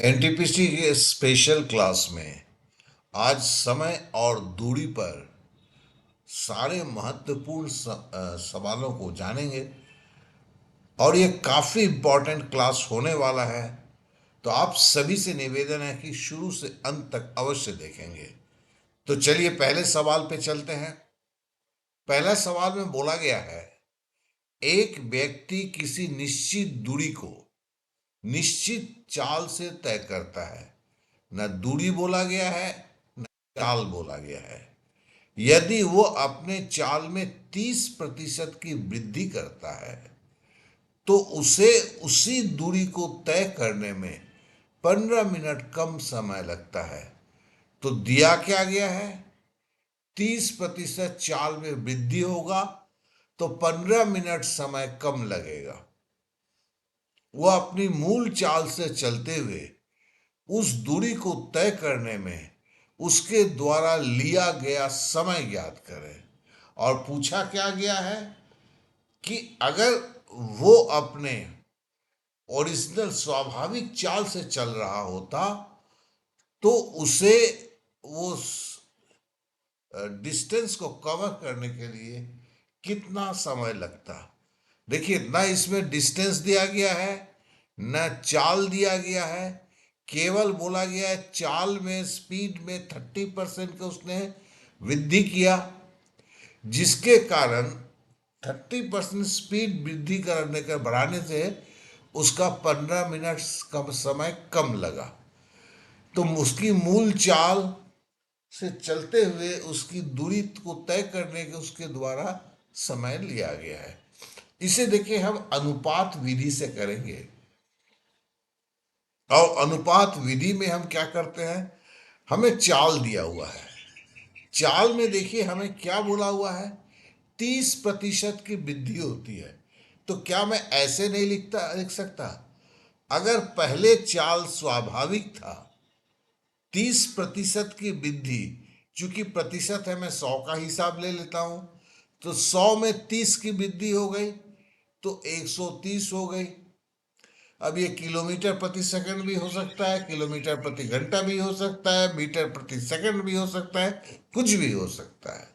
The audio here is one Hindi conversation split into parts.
एनटीपीसी के स्पेशल क्लास में आज समय और दूरी पर सारे महत्वपूर्ण सवालों को जानेंगे और ये काफ़ी इम्पोर्टेंट क्लास होने वाला है। तो आप सभी से निवेदन है कि शुरू से अंत तक अवश्य देखेंगे। तो चलिए पहले सवाल पे चलते हैं। पहला सवाल में बोला गया है, एक व्यक्ति किसी निश्चित दूरी को निश्चित चाल से तय करता है। न दूरी बोला गया है, न चाल बोला गया है। यदि वो अपने चाल में 30% की वृद्धि करता है तो उसे उसी दूरी को तय करने में 15 मिनट कम समय लगता है। तो दिया क्या गया है, 30% चाल में वृद्धि होगा तो 15 मिनट समय कम लगेगा। वह अपनी मूल चाल से चलते हुए उस दूरी को तय करने में उसके द्वारा लिया गया समय ज्ञात करें। और पूछा क्या गया है कि अगर वो अपने ओरिजिनल स्वाभाविक चाल से चल रहा होता तो उसे वो डिस्टेंस को कवर करने के लिए कितना समय लगता। देखिए, ना इसमें डिस्टेंस दिया गया है, न चाल दिया गया है। केवल बोला गया है चाल में, स्पीड में 30% का उसने वृद्धि किया, जिसके कारण 30% स्पीड वृद्धि करने का बढ़ाने से उसका 15 मिनट कम समय कम लगा। तो उसकी मूल चाल से चलते हुए उसकी दूरी को तय करने के उसके द्वारा समय लिया गया है। इसे देखिए हम अनुपात विधि से करेंगे। और अनुपात विधि में हम क्या करते हैं, हमें चाल दिया हुआ है। चाल में देखिए हमें क्या बोला हुआ है, 30% की वृद्धि होती है। तो क्या मैं ऐसे नहीं लिख सकता, अगर पहले चाल स्वाभाविक था 30% की वृद्धि, चूंकि प्रतिशत है मैं 100 का हिसाब ले लेता हूं, तो 100 में 30 की वृद्धि हो गई तो 130 हो गई। अब ये किलोमीटर प्रति सेकंड भी हो सकता है, किलोमीटर प्रति घंटा भी हो सकता है, मीटर प्रति सेकंड भी हो सकता है, कुछ भी हो सकता है।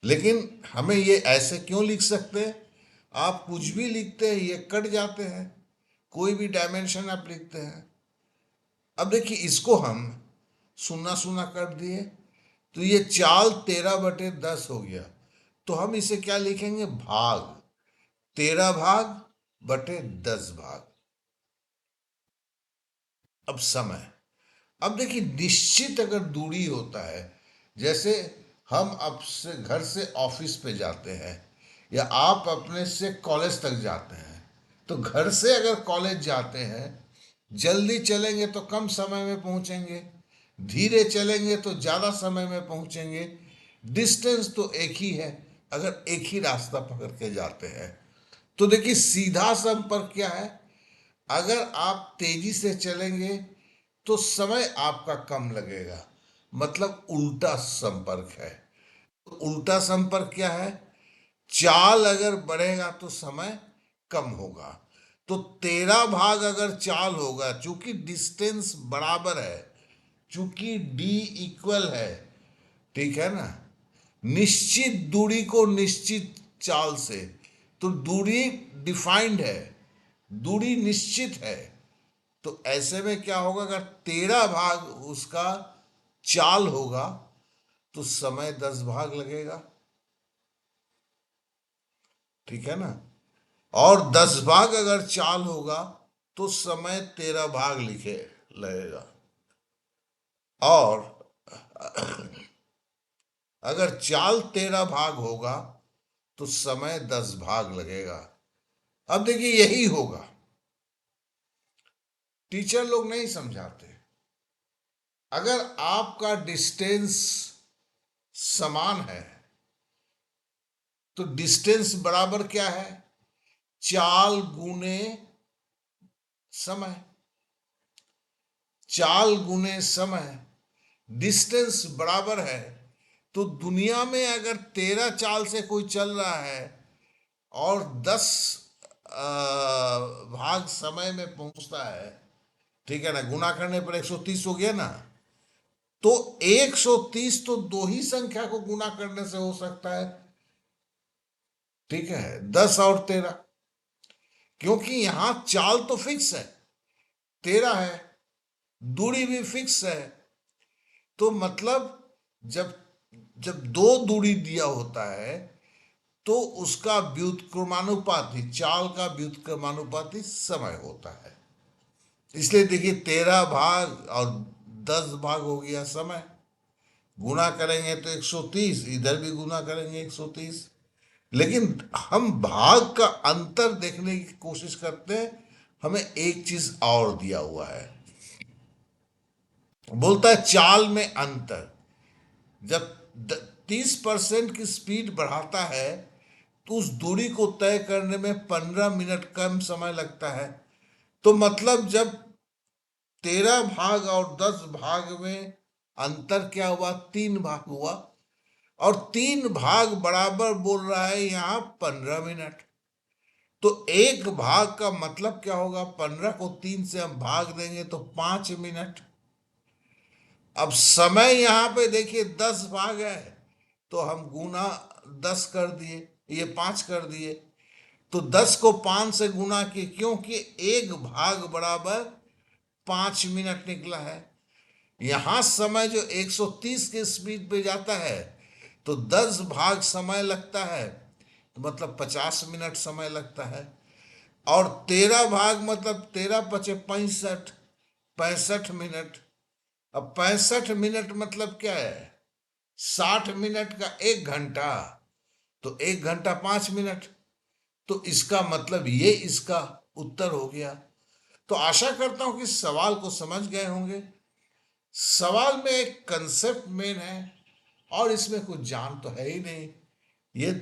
लेकिन हमें ये ऐसे क्यों लिख सकते हैं, आप कुछ भी लिखते हैं ये कट जाते हैं, कोई भी डायमेंशन आप लिखते हैं। अब देखिए इसको हम सुना सुना कर दिए तो ये चाल 13/10 हो गया। तो हम इसे क्या लिखेंगे, भाग, 13 भाग/10 भाग। अब समय, अब देखिए निश्चित अगर दूरी होता है, जैसे हम अब से घर से ऑफिस पे जाते हैं या आप अपने से कॉलेज तक जाते हैं, तो घर से अगर कॉलेज जाते हैं जल्दी चलेंगे तो कम समय में पहुंचेंगे, धीरे चलेंगे तो ज़्यादा समय में पहुंचेंगे। डिस्टेंस तो एक ही है अगर एक ही रास्ता पकड़ के जाते हैं। तो देखिए सीधा संपर्क क्या है, अगर आप तेजी से चलेंगे तो समय आपका कम लगेगा, मतलब उल्टा संपर्क है। तो उल्टा संपर्क क्या है, चाल अगर बढ़ेगा तो समय कम होगा। तो 13 भाग अगर चाल होगा, चूंकि डिस्टेंस बराबर है, चूंकि डी इक्वल है, ठीक है ना, निश्चित दूरी को निश्चित चाल से, तो दूरी डिफाइंड है, दूरी निश्चित है। तो ऐसे में क्या होगा, अगर 13 भाग उसका चाल होगा तो समय 10 भाग लगेगा, ठीक है ना। और 10 भाग अगर चाल होगा तो समय 13 भाग लिखे लगेगा। और अगर चाल 13 भाग होगा तो समय 10 भाग लगेगा। अब देखिए यही होगा, टीचर लोग नहीं समझाते। अगर आपका डिस्टेंस समान है तो डिस्टेंस बराबर क्या है, चाल गुने समय, चाल गुने समय, डिस्टेंस बराबर है। तो दुनिया में अगर 13 चाल से कोई चल रहा है और 10 भाग समय में पहुंचता है, ठीक है ना, गुना करने पर 130 हो गया ना। तो 130 तो दो ही संख्या को गुना करने से हो सकता है, ठीक है, 10 और 13, क्योंकि यहां चाल तो फिक्स है, 13 है, दूरी भी फिक्स है। तो मतलब जब जब दो दूरी दिया होता है तो उसका व्युत्क्रमानुपाती, चाल का व्युत्क्रमानुपाती समय होता है। इसलिए देखिए 13 भाग और 10 भाग हो गया समय, गुना करेंगे तो 130, इधर भी गुना करेंगे 130। लेकिन हम भाग का अंतर देखने की कोशिश करते हैं, हमें एक चीज और दिया हुआ है, बोलता है चाल में अंतर। जब 30% की स्पीड बढ़ाता है तो उस दूरी को तय करने में 15 मिनट कम समय लगता है। तो मतलब जब 13 भाग और 10 भाग में अंतर क्या हुआ, 3 भाग हुआ, और 3 भाग बराबर बोल रहा है यहां 15 मिनट। तो एक भाग का मतलब क्या होगा, 15 को 3 से हम भाग देंगे तो 5 मिनट। अब समय यहां पे देखिए 10 भाग है, तो हम गुना 10 कर दिए, ये 5 कर दिए। तो 10 को 5 से गुना किए, क्योंकि एक भाग बराबर 5 मिनट निकला है। यहां समय जो 130 के स्पीड पे जाता है तो 10 भाग समय लगता है, तो मतलब 50 मिनट समय लगता है। और 13 भाग मतलब 13×5 = 65, 65 मिनट। अब 65 मिनट मतलब क्या है, 60 मिनट का 1 घंटा, तो 1 घंटा 5 मिनट। तो इसका मतलब ये इसका उत्तर हो गया। तो आशा करता हूं कि सवाल को समझ गए होंगे। सवाल में एक कंसेप्ट मेन है और इसमें कुछ जान तो है ही नहीं। ये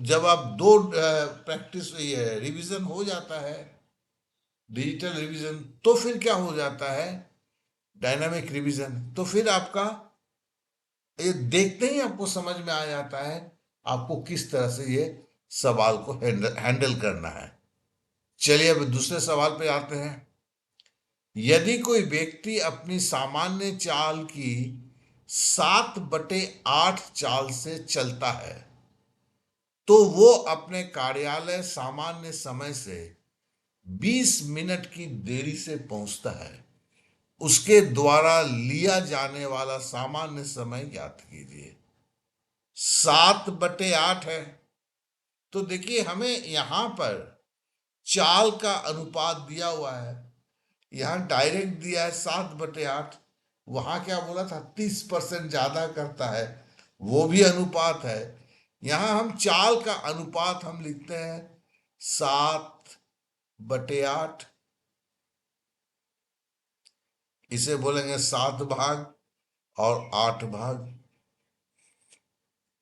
जब आप दो प्रैक्टिस, ये रिवीजन हो जाता है, डिजिटल रिवीजन, तो फिर क्या हो जाता है, डायनामिक रिवीजन, तो फिर आपका ये देखते ही आपको समझ में आ जाता है आपको किस तरह से ये सवाल को हैंडल करना है। चलिए अब दूसरे सवाल पे आते हैं। यदि कोई व्यक्ति अपनी सामान्य चाल की 7/8 चाल से चलता है तो वो अपने कार्यालय सामान्य समय से 20 मिनट की देरी से पहुंचता है। उसके द्वारा लिया जाने वाला सामान्य समय ज्ञात कीजिए। 7/8 है, तो देखिए हमें यहां पर चाल का अनुपात दिया हुआ है, यहां डायरेक्ट दिया है 7/8। वहां क्या बोला था, 30% ज्यादा करता है, वो भी अनुपात है। यहां हम चाल का अनुपात हम लिखते हैं 7/8, इसे बोलेंगे 7 भाग और 8 भाग।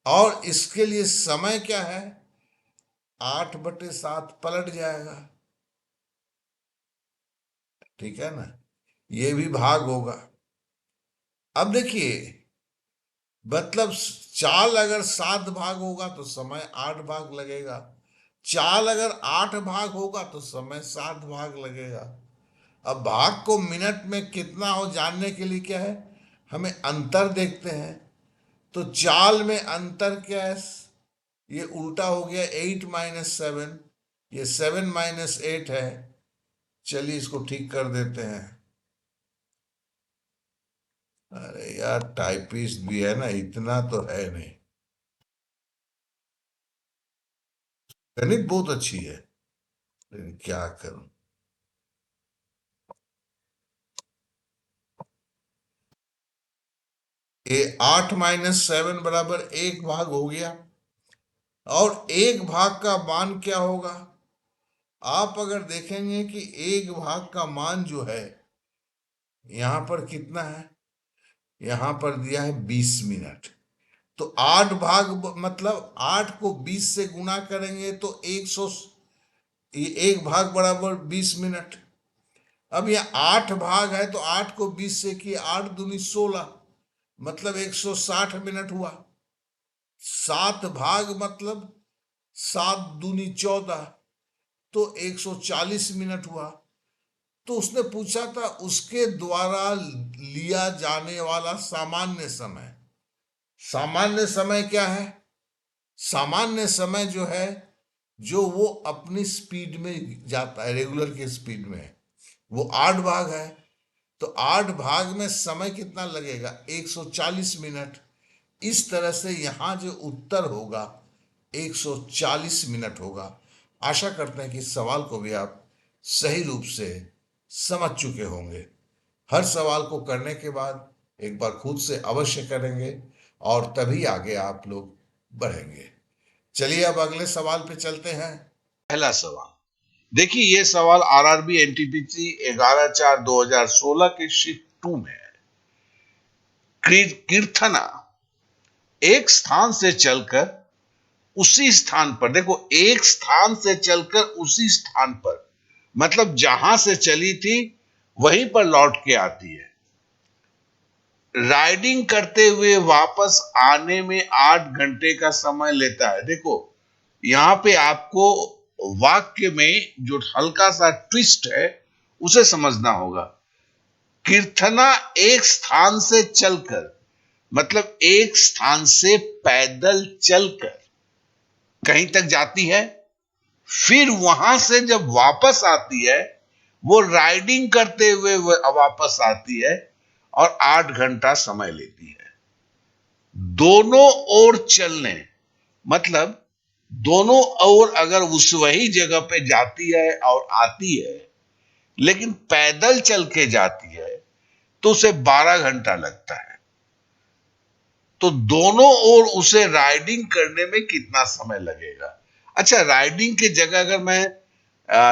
और इसके लिए समय क्या है, 8/7 पलट जाएगा, ठीक है ना, ये भी भाग होगा। अब देखिए, मतलब चाल अगर 7 भाग होगा तो समय 8 भाग लगेगा, चाल अगर 8 भाग होगा तो समय 7 भाग लगेगा। अब भाग को मिनट में कितना हो जानने के लिए क्या है, हमें अंतर देखते हैं। तो चाल में अंतर क्या है, ये उल्टा हो गया, 8 - 7, ये 7 - 8 है। चलिए इसको ठीक कर देते हैं। अरे यार टाइपिस्ट भी है ना, इतना तो है नहीं, गणित बहुत अच्छी है, लेकिन क्या करूं। ये 8 - 7 बराबर 1 भाग हो गया। और 1 भाग का मान क्या होगा, आप अगर देखेंगे कि 1 भाग का मान जो है यहां पर कितना है, यहां पर दिया है 20 मिनट। तो 8 भाग मतलब 8 को 20 से गुना करेंगे तो 100, ये 1 भाग बराबर 20 मिनट। अब यह 8 भाग है तो 8 को 20 से किए, 8 दूनी 16, मतलब 160 मिनट हुआ। 7 भाग मतलब 7 दूनी 14, तो 140 मिनट हुआ। तो उसने पूछा था उसके द्वारा लिया जाने वाला सामान्य समय। सामान्य समय क्या है? सामान्य समय जो है, जो वो अपनी स्पीड में जाता है, रेगुलर की स्पीड में, वो 8 भाग है। तो 8 भाग में समय कितना लगेगा? 140 मिनट। इस तरह से यहाँ जो उत्तर होगा 140 मिनट होगा। आशा करते हैं कि इस सवाल को भी आप सही रूप से समझ चुके होंगे। हर सवाल को करने के बाद एक बार खुद से अवश्य करेंगे और तभी आगे आप लोग बढ़ेंगे। चलिए अब अगले सवाल पे चलते हैं। पहला सवाल देखिए, ये सवाल आरआरबी एनटीपीसी 11/4/2016 के शिफ्ट 2 में है। कीर्थना एक स्थान से चलकर उसी स्थान पर, देखो, एक स्थान से चलकर उसी स्थान पर मतलब जहां से चली थी वहीं पर लौट के आती है। राइडिंग करते हुए वापस आने में 8 घंटे का समय लेता है। देखो, यहां पे आपको वाक्य में जो हल्का सा ट्विस्ट है उसे समझना होगा। कीर्थना एक स्थान से चलकर मतलब एक स्थान से पैदल चलकर कहीं तक जाती है, फिर वहां से जब वापस आती है वो राइडिंग करते हुए वापस आती है और 8 घंटा समय लेती है। दोनों ओर चलने मतलब दोनों ओर अगर उस वही जगह पे जाती है और आती है, लेकिन पैदल चल के जाती है तो उसे 12 घंटा लगता है। तो दोनों ओर उसे राइडिंग करने में कितना समय लगेगा? अच्छा, राइडिंग की जगह अगर मैं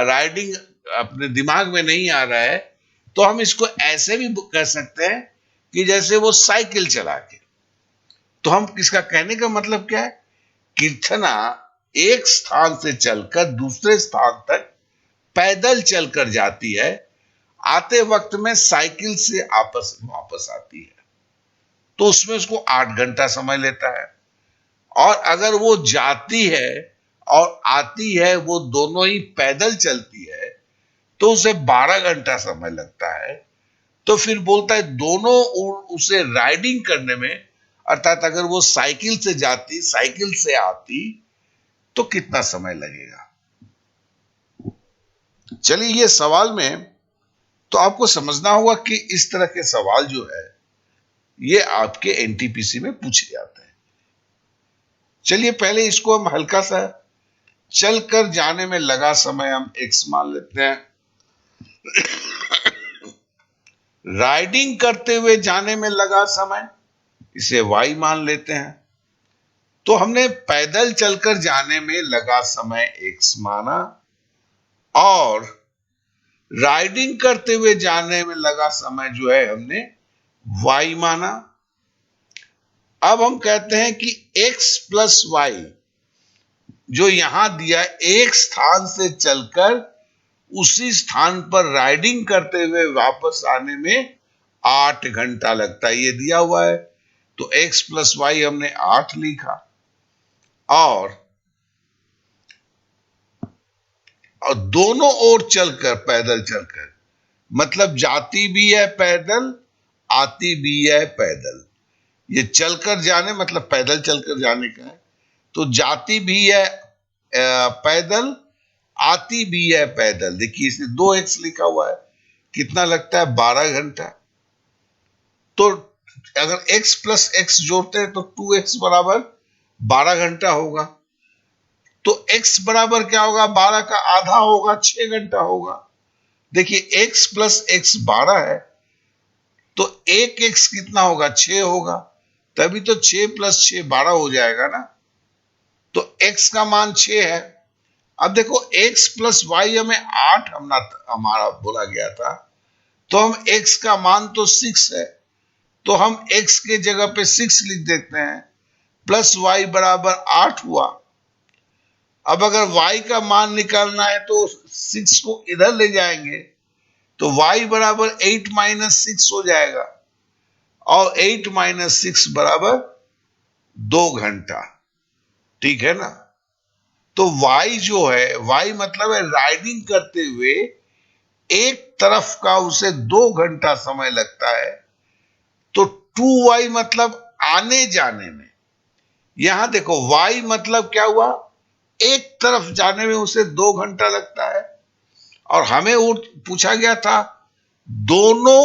राइडिंग अपने दिमाग में नहीं आ रहा है तो हम इसको ऐसे भी कह सकते हैं कि जैसे वो साइकिल चला के। तो हम इसका कहने का मतलब क्या है? कीर्थना एक स्थान से चलकर दूसरे स्थान तक पैदल चलकर जाती है, आते वक्त में साइकिल से वापस आती है, तो उसमें उसको 8 घंटा समय लेता है। और अगर वो जाती है और आती है, वो दोनों ही पैदल चलती है, तो उसे 12 घंटा समय लगता है। तो फिर बोलता है दोनों उसे राइडिंग करने में, अर्थात अगर वो साइकिल से जाती, साइकिल से आती, तो कितना समय लगेगा? चलिए, ये सवाल में तो आपको समझना होगा कि इस तरह के सवाल जो है ये आपके एनटीपीसी में पूछे जाते हैं। चलिए पहले इसको हम हल्का सा चलकर जाने में लगा समय हम x मान लेते हैं। राइडिंग करते हुए जाने में लगा समय इसे y मान लेते हैं। तो हमने पैदल चलकर जाने में लगा समय x माना और राइडिंग करते हुए जाने में लगा समय जो है हमने y माना। अब हम कहते हैं कि x प्लस वाई जो यहां दिया, एक स्थान से चलकर उसी स्थान पर राइडिंग करते हुए वापस आने में 8 घंटा लगता है, ये दिया हुआ है। तो x प्लस वाई हमने 8 लिखा और दोनों ओर चलकर, पैदल चलकर मतलब जाती भी है पैदल, आती भी है पैदल। ये चलकर जाने मतलब पैदल चलकर जाने का है। तो जाती भी है पैदल, आती भी है पैदल। देखिए इसे 2x लिखा हुआ है, कितना लगता है? 12 घंटा। तो अगर x प्लस x जोड़ते हैं तो 2x बराबर 12 घंटा होगा। तो x बराबर क्या होगा? 12 का आधा होगा, 6 घंटा होगा। देखिए x प्लस x 12 है, तो एक x कितना होगा? 6 होगा। तभी तो 6 प्लस 6 12 हो जाएगा ना। तो x का मान 6 है। अब देखो x प्लस वाई हमें 8 हमारा बोला गया था, तो हम x का मान तो 6 है, तो हम x के जगह पे 6 लिख देते हैं, प्लस वाई बराबर 8 हुआ। अब अगर y का मान निकालना है तो 6 को इधर ले जाएंगे, तो y बराबर 8 माइनस 6 हो जाएगा और 8 माइनस 6 बराबर 2 घंटा। ठीक है ना? तो y जो है, y मतलब है राइडिंग करते हुए एक तरफ का उसे 2 घंटा समय लगता है। तो 2y मतलब आने जाने में, यहां देखो y मतलब क्या हुआ, एक तरफ जाने में उसे 2 घंटा लगता है। और हमें पूछा गया था दोनों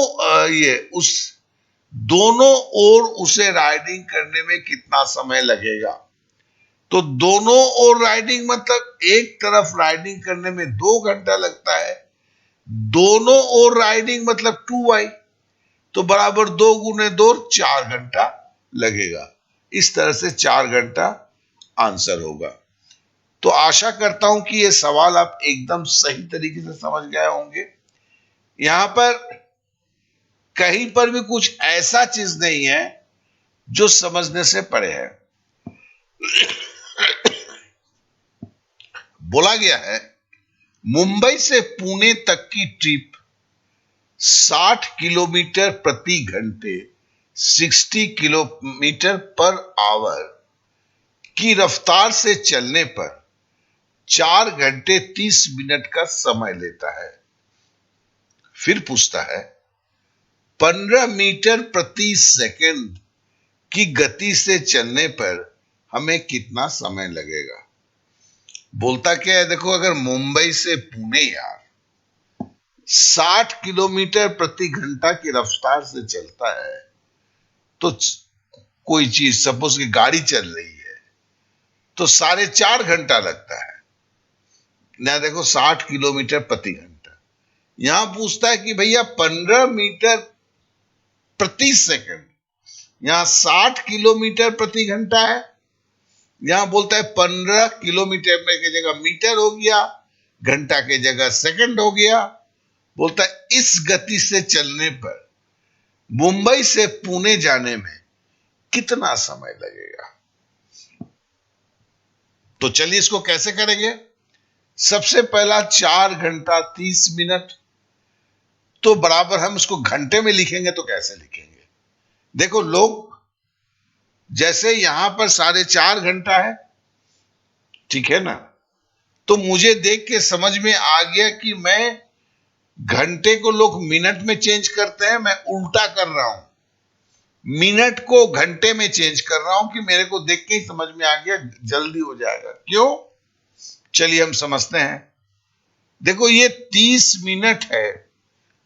दोनों ओर उसे राइडिंग करने में कितना समय लगेगा। तो दोनों ओर राइडिंग मतलब एक तरफ राइडिंग करने में 2 घंटा लगता है, दोनों ओर राइडिंग मतलब 2y, तो बराबर 2 गुने 2 4 घंटा लगेगा। इस तरह से 4 घंटा आंसर होगा। तो आशा करता हूं कि ये सवाल आप एकदम सही तरीके से समझ गए होंगे। यहां पर कहीं पर भी कुछ ऐसा चीज नहीं है जो समझने से परे है। बोला गया है मुंबई से पुणे तक की ट्रिप 60 किलोमीटर प्रति घंटे 60 किलोमीटर पर आवर की रफ्तार से चलने पर 4 घंटे 30 मिनट का समय लेता है। फिर पूछता है 15 मीटर प्रति सेकंड की गति से चलने पर हमें कितना समय लगेगा। बोलता क्या है, देखो अगर मुंबई से पुणे यार 60 किलोमीटर प्रति घंटा की रफ्तार से चलता है, तो कोई चीज सपोज की गाड़ी चल रही है तो 4.5 घंटा लगता है ना। देखो 60 किलोमीटर प्रति घंटा, यहां पूछता है कि भैया 15 मीटर प्रति सेकंड, यहां 60 किलोमीटर प्रति घंटा है, यहां बोलता है 15 किलोमीटर में की जगह मीटर हो गया, घंटा के जगह सेकंड हो गया। बोलता है इस गति से चलने पर मुंबई से पुणे जाने में कितना समय लगेगा। तो चलिए इसको कैसे करेंगे। सबसे पहला 4 घंटा 30 मिनट, तो बराबर हम इसको घंटे में लिखेंगे तो कैसे लिखेंगे। देखो लोग जैसे यहां पर 4.5 घंटा है, ठीक है ना, तो मुझे देख के समझ में आ गया कि मैं घंटे को लोग मिनट में चेंज करते हैं, मैं उल्टा कर रहा हूं, मिनट को घंटे में चेंज कर रहा हूं कि मेरे को देख के ही समझ में आ गया, जल्दी हो जाएगा। क्यों, चलिए हम समझते हैं। देखो ये 30 मिनट है,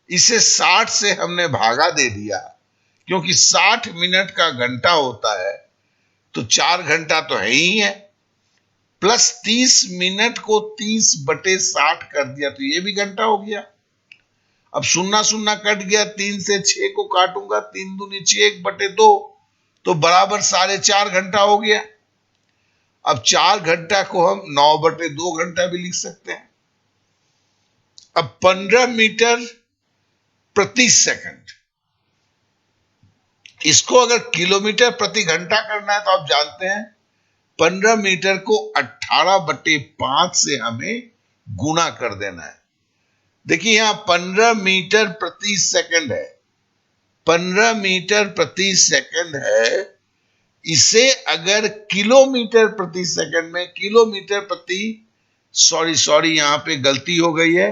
इसे 60 से हमने भागा दे दिया, क्योंकि 60 मिनट का घंटा होता है, तो 4 घंटा तो है ही है, प्लस 30 मिनट को 30/60 कर दिया तो ये भी घंटा हो गया। अब 0 कट गया, 3 से 6 को काटूंगा, 3 दूनी 6 1/2, तो बराबर 4.5 घंटा हो गया। अब 4 घंटा को हम 9/2 घंटा भी लिख सकते हैं। अब 15 मीटर प्रति सेकंड, इसको अगर किलोमीटर प्रति घंटा करना है तो आप जानते हैं 15 मीटर को 18/5 से हमें गुना कर देना है। देखिए यहां 15 मीटर प्रति सेकंड है, 15 मीटर प्रति सेकंड है, इसे अगर किलोमीटर प्रति सेकंड में, किलोमीटर प्रति, सॉरी यहां पे गलती हो गई है,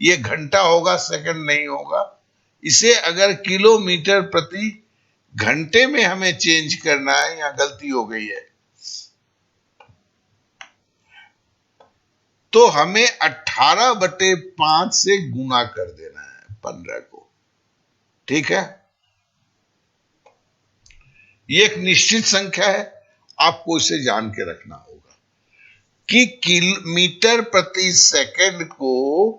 ये घंटा होगा सेकंड नहीं होगा। इसे अगर किलोमीटर प्रति घंटे में हमें चेंज करना है, यहां गलती हो गई है, तो हमें 18/5 से गुना कर देना है 15 को, ठीक है। ये एक निश्चित संख्या है, आपको इसे जान के रखना होगा कि किलोमीटर प्रति सेकंड को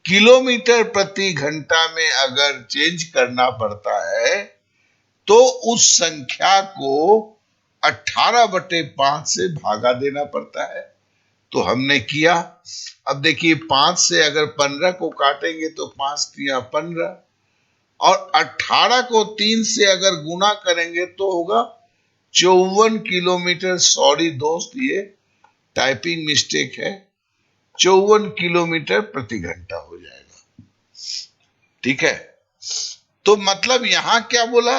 किलोमीटर प्रति घंटा में अगर चेंज करना पड़ता है तो उस संख्या को 18/5 से भागा देना पड़ता है। तो हमने किया। अब देखिए 5 से अगर 15 को काटेंगे तो 5 3 15, और 18 को 3 से अगर गुना करेंगे तो होगा 54 किलोमीटर। सॉरी दोस्त, ये टाइपिंग मिस्टेक है, 54 किलोमीटर प्रति घंटा हो जाएगा, ठीक है। तो मतलब यहां क्या बोला,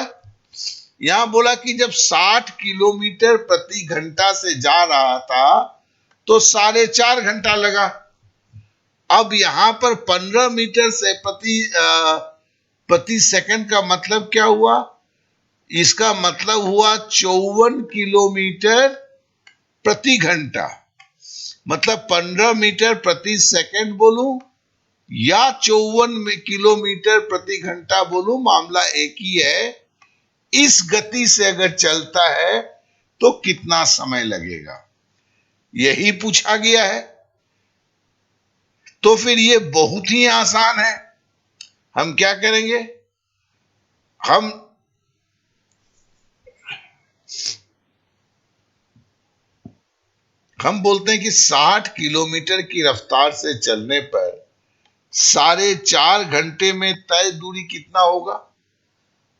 यहां बोला कि जब 60 किलोमीटर प्रति घंटा से जा रहा था तो 4.5 घंटा लगा। अब यहां पर 15 मीटर से प्रति सेकंड का मतलब क्या हुआ? इसका मतलब हुआ 54 किलोमीटर प्रति घंटा। मतलब 15 मीटर प्रति सेकंड बोलूं या 54 किलोमीटर प्रति घंटा बोलूं, मामला एक ही है। इस गति से अगर चलता है तो कितना समय लगेगा, यही पूछा गया है। तो फिर ये बहुत ही आसान है। हम क्या करेंगे? हम बोलते हैं कि 60 किलोमीटर की रफ्तार से चलने पर 4.5 घंटे में तय दूरी कितना होगा?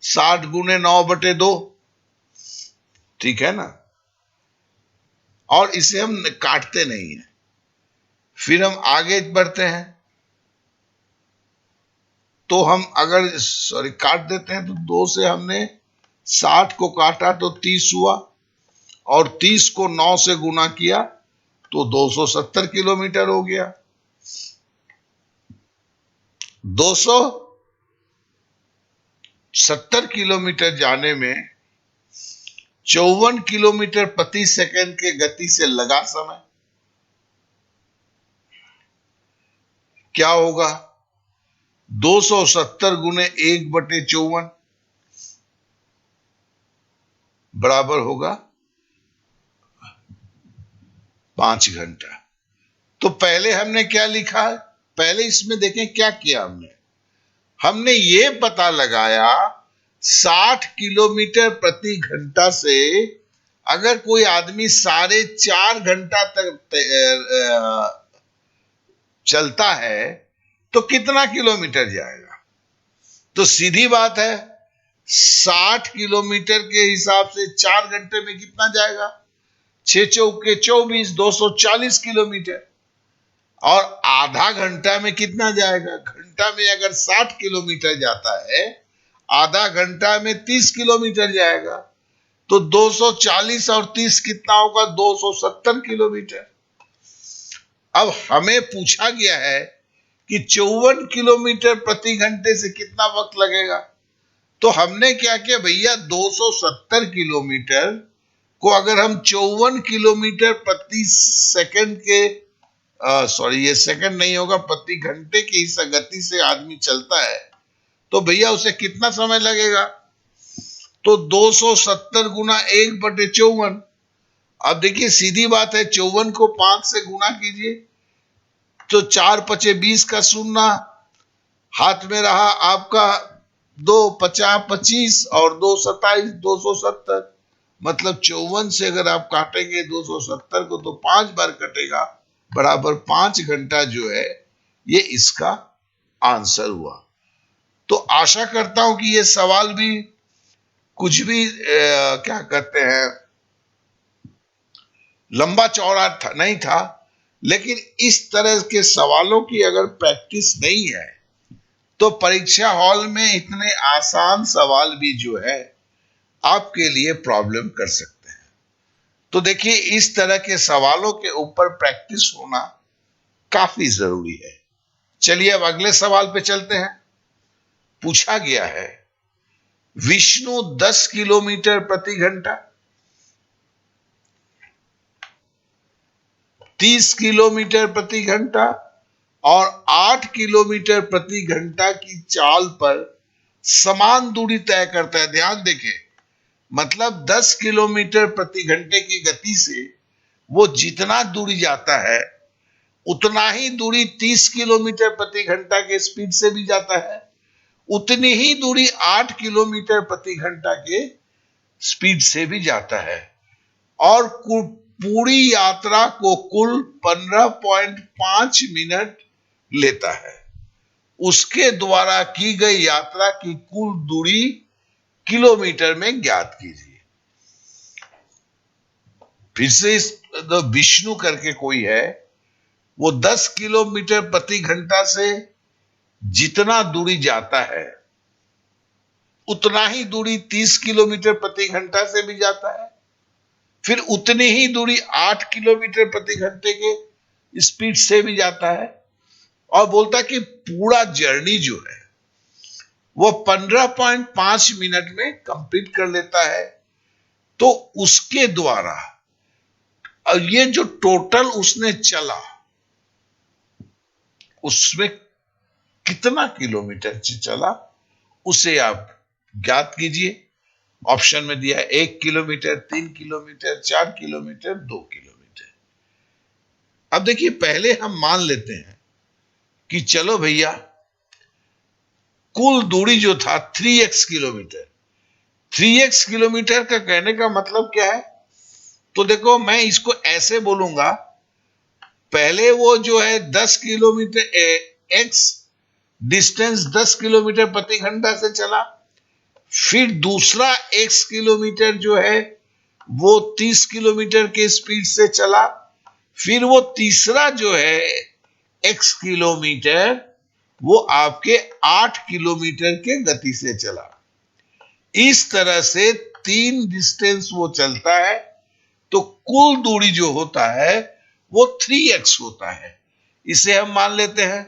60 गुने 9/2, ठीक है ना? और इसे हम काटते नहीं है। फिर हम आगे बढ़ते हैं तो हम अगर काट देते हैं तो 2 से हमने 60 को काटा तो 30 हुआ, और 30 को 9 से गुना किया तो 270 किलोमीटर हो गया। 270 किलोमीटर जाने में 54 किलोमीटर प्रति सेकंड के गति से लगा समय क्या होगा? 270 गुने 1/54 बराबर होगा 5 घंटा। तो पहले हमने क्या लिखा है? पहले इसमें देखें क्या किया हमने ये पता लगाया 60 किलोमीटर प्रति घंटा से अगर कोई आदमी 4.5 घंटा तक चलता है तो कितना किलोमीटर जाएगा? तो सीधी बात है, 60 किलोमीटर के हिसाब से 4 घंटे में कितना जाएगा? 6 चौके 24, 240 किलोमीटर। और आधा घंटा में कितना जाएगा? घंटा में अगर 60 किलोमीटर जाता है, आधा घंटा में 30 किलोमीटर जाएगा। तो 240 और 30 कितना होगा? 270 किलोमीटर। अब हमें पूछा गया है कि 54 किलोमीटर प्रति घंटे से कितना वक्त लगेगा। तो हमने क्या किया भैया, 270 किलोमीटर को अगर हम 54 किलोमीटर प्रति सेकंड के ये सेकंड नहीं होगा, प्रति घंटे की इस गति से आदमी चलता है तो भैया उसे कितना समय लगेगा? तो 270 गुना 1/54। अब देखिए सीधी बात है, 54 को 5 से गुना कीजिए तो 4×5 20 का शून्य हाथ में रहा आपका 2 50 25 और 2 27 270। मतलब 54 से अगर आप काटेंगे 270 को तो 5 बार कटेगा, बराबर 5 घंटा जो है ये इसका आंसर हुआ। तो आशा करता हूं कि ये सवाल भी कुछ भी क्या कहते हैं लंबा चौड़ा नहीं था, लेकिन इस तरह के सवालों की अगर प्रैक्टिस नहीं है तो परीक्षा हॉल में इतने आसान सवाल भी जो है आपके लिए प्रॉब्लम कर सकते हैं। तो देखिए इस तरह के सवालों के ऊपर प्रैक्टिस होना काफी जरूरी है। चलिए अब अगले सवाल पे चलते हैं। पूछा गया है विष्णु 10 किलोमीटर प्रति घंटा, 30 किलोमीटर प्रति घंटा और 8 किलोमीटर प्रति घंटा की चाल पर समान दूरी तय करता है। ध्यान देखें, मतलब 10 किलोमीटर प्रति घंटे की गति से वो जितना दूरी जाता है उतना ही दूरी 30 किलोमीटर प्रति घंटा के स्पीड से भी जाता है, उतनी ही दूरी 8 किलोमीटर प्रति घंटा के स्पीड से भी जाता है। और पूरी यात्रा को कुल 15.5 मिनट लेता है। उसके द्वारा की गई यात्रा की कुल दूरी किलोमीटर में ज्ञात कीजिए। फिर से विष्णु करके कोई है, वो 10 किलोमीटर प्रति घंटा से जितना दूरी जाता है उतना ही दूरी 30 किलोमीटर प्रति घंटा से भी जाता है। फिर उतनी ही दूरी 8 किलोमीटर प्रति घंटे के स्पीड से भी जाता है, और बोलता है कि पूरा जर्नी जो है वो 15.5 मिनट में कंप्लीट कर लेता है। तो उसके द्वारा ये जो टोटल उसने चला उसमें कितना किलोमीटर चला उसे आप ज्ञात कीजिए। ऑप्शन में दिया है 1 किलोमीटर, 3 किलोमीटर, 4 किलोमीटर, 2 किलोमीटर। अब देखिए, पहले हम मान लेते हैं कि चलो भैया, कुल दूरी जो था 3x किलोमीटर। 3x किलोमीटर का कहने का मतलब क्या है? तो देखो, मैं इसको ऐसे बोलूंगा, पहले वो जो है 10 किलोमीटर x डिस्टेंस 10 किलोमीटर प्रति घंटा से चला, फिर दूसरा x किलोमीटर जो है वो 30 किलोमीटर के स्पीड से चला, फिर वो तीसरा जो है x किलोमीटर वो आपके 8 किलोमीटर के गति से चला। इस तरह से 3 डिस्टेंस वो चलता है, तो कुल दूरी जो होता है वो 3x होता है। इसे हम मान लेते हैं।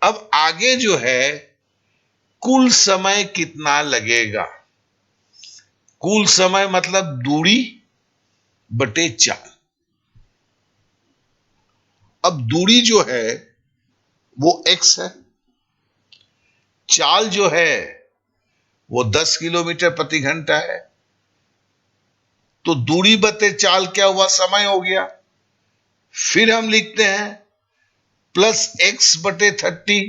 अब आगे जो है कुल समय कितना लगेगा? कुल समय मतलब दूरी बटे चाल। अब दूरी जो है वो x है, चाल जो है वो 10 किलोमीटर प्रति घंटा है, तो दूरी बटे चाल क्या हुआ? समय हो गया। फिर हम लिखते हैं प्लस x बटे 30।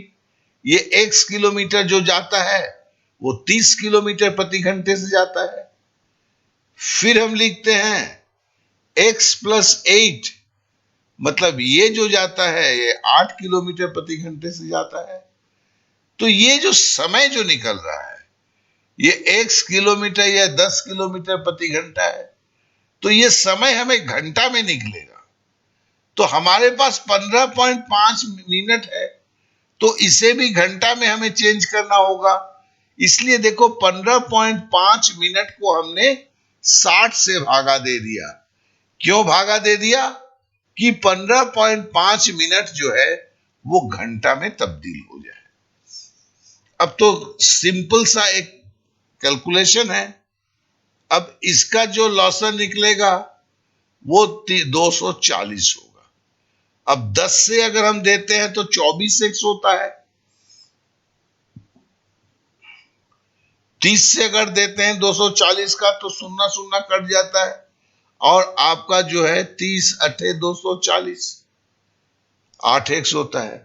ये x किलोमीटर जो जाता है वो 30 किलोमीटर प्रति घंटे से जाता है। फिर हम लिखते हैं x प्लस 8, मतलब ये जो जाता है ये 8 किलोमीटर प्रति घंटे से जाता है। तो ये जो समय जो निकल रहा है ये x किलोमीटर या 10 किलोमीटर प्रति घंटा है, तो ये समय हमें घंटा में निकलेगा। तो हमारे पास 15.5 मिनट है, तो इसे भी घंटा में हमें चेंज करना होगा। इसलिए देखो, 15.5 मिनट को हमने 60 से भागा दे दिया। क्यों भागा दे दिया? कि 15.5 मिनट जो है वो घंटा में तब्दील हो जाए। अब तो सिंपल सा एक कैलकुलेशन है। अब इसका जो लॉसन निकलेगा वो 240 होगा। अब 10 से अगर हम देते हैं तो 24x होता है, 30 से अगर देते हैं 240 का तो 0 0 कट जाता है, और आपका जो है 30 8 240, 8x होता है।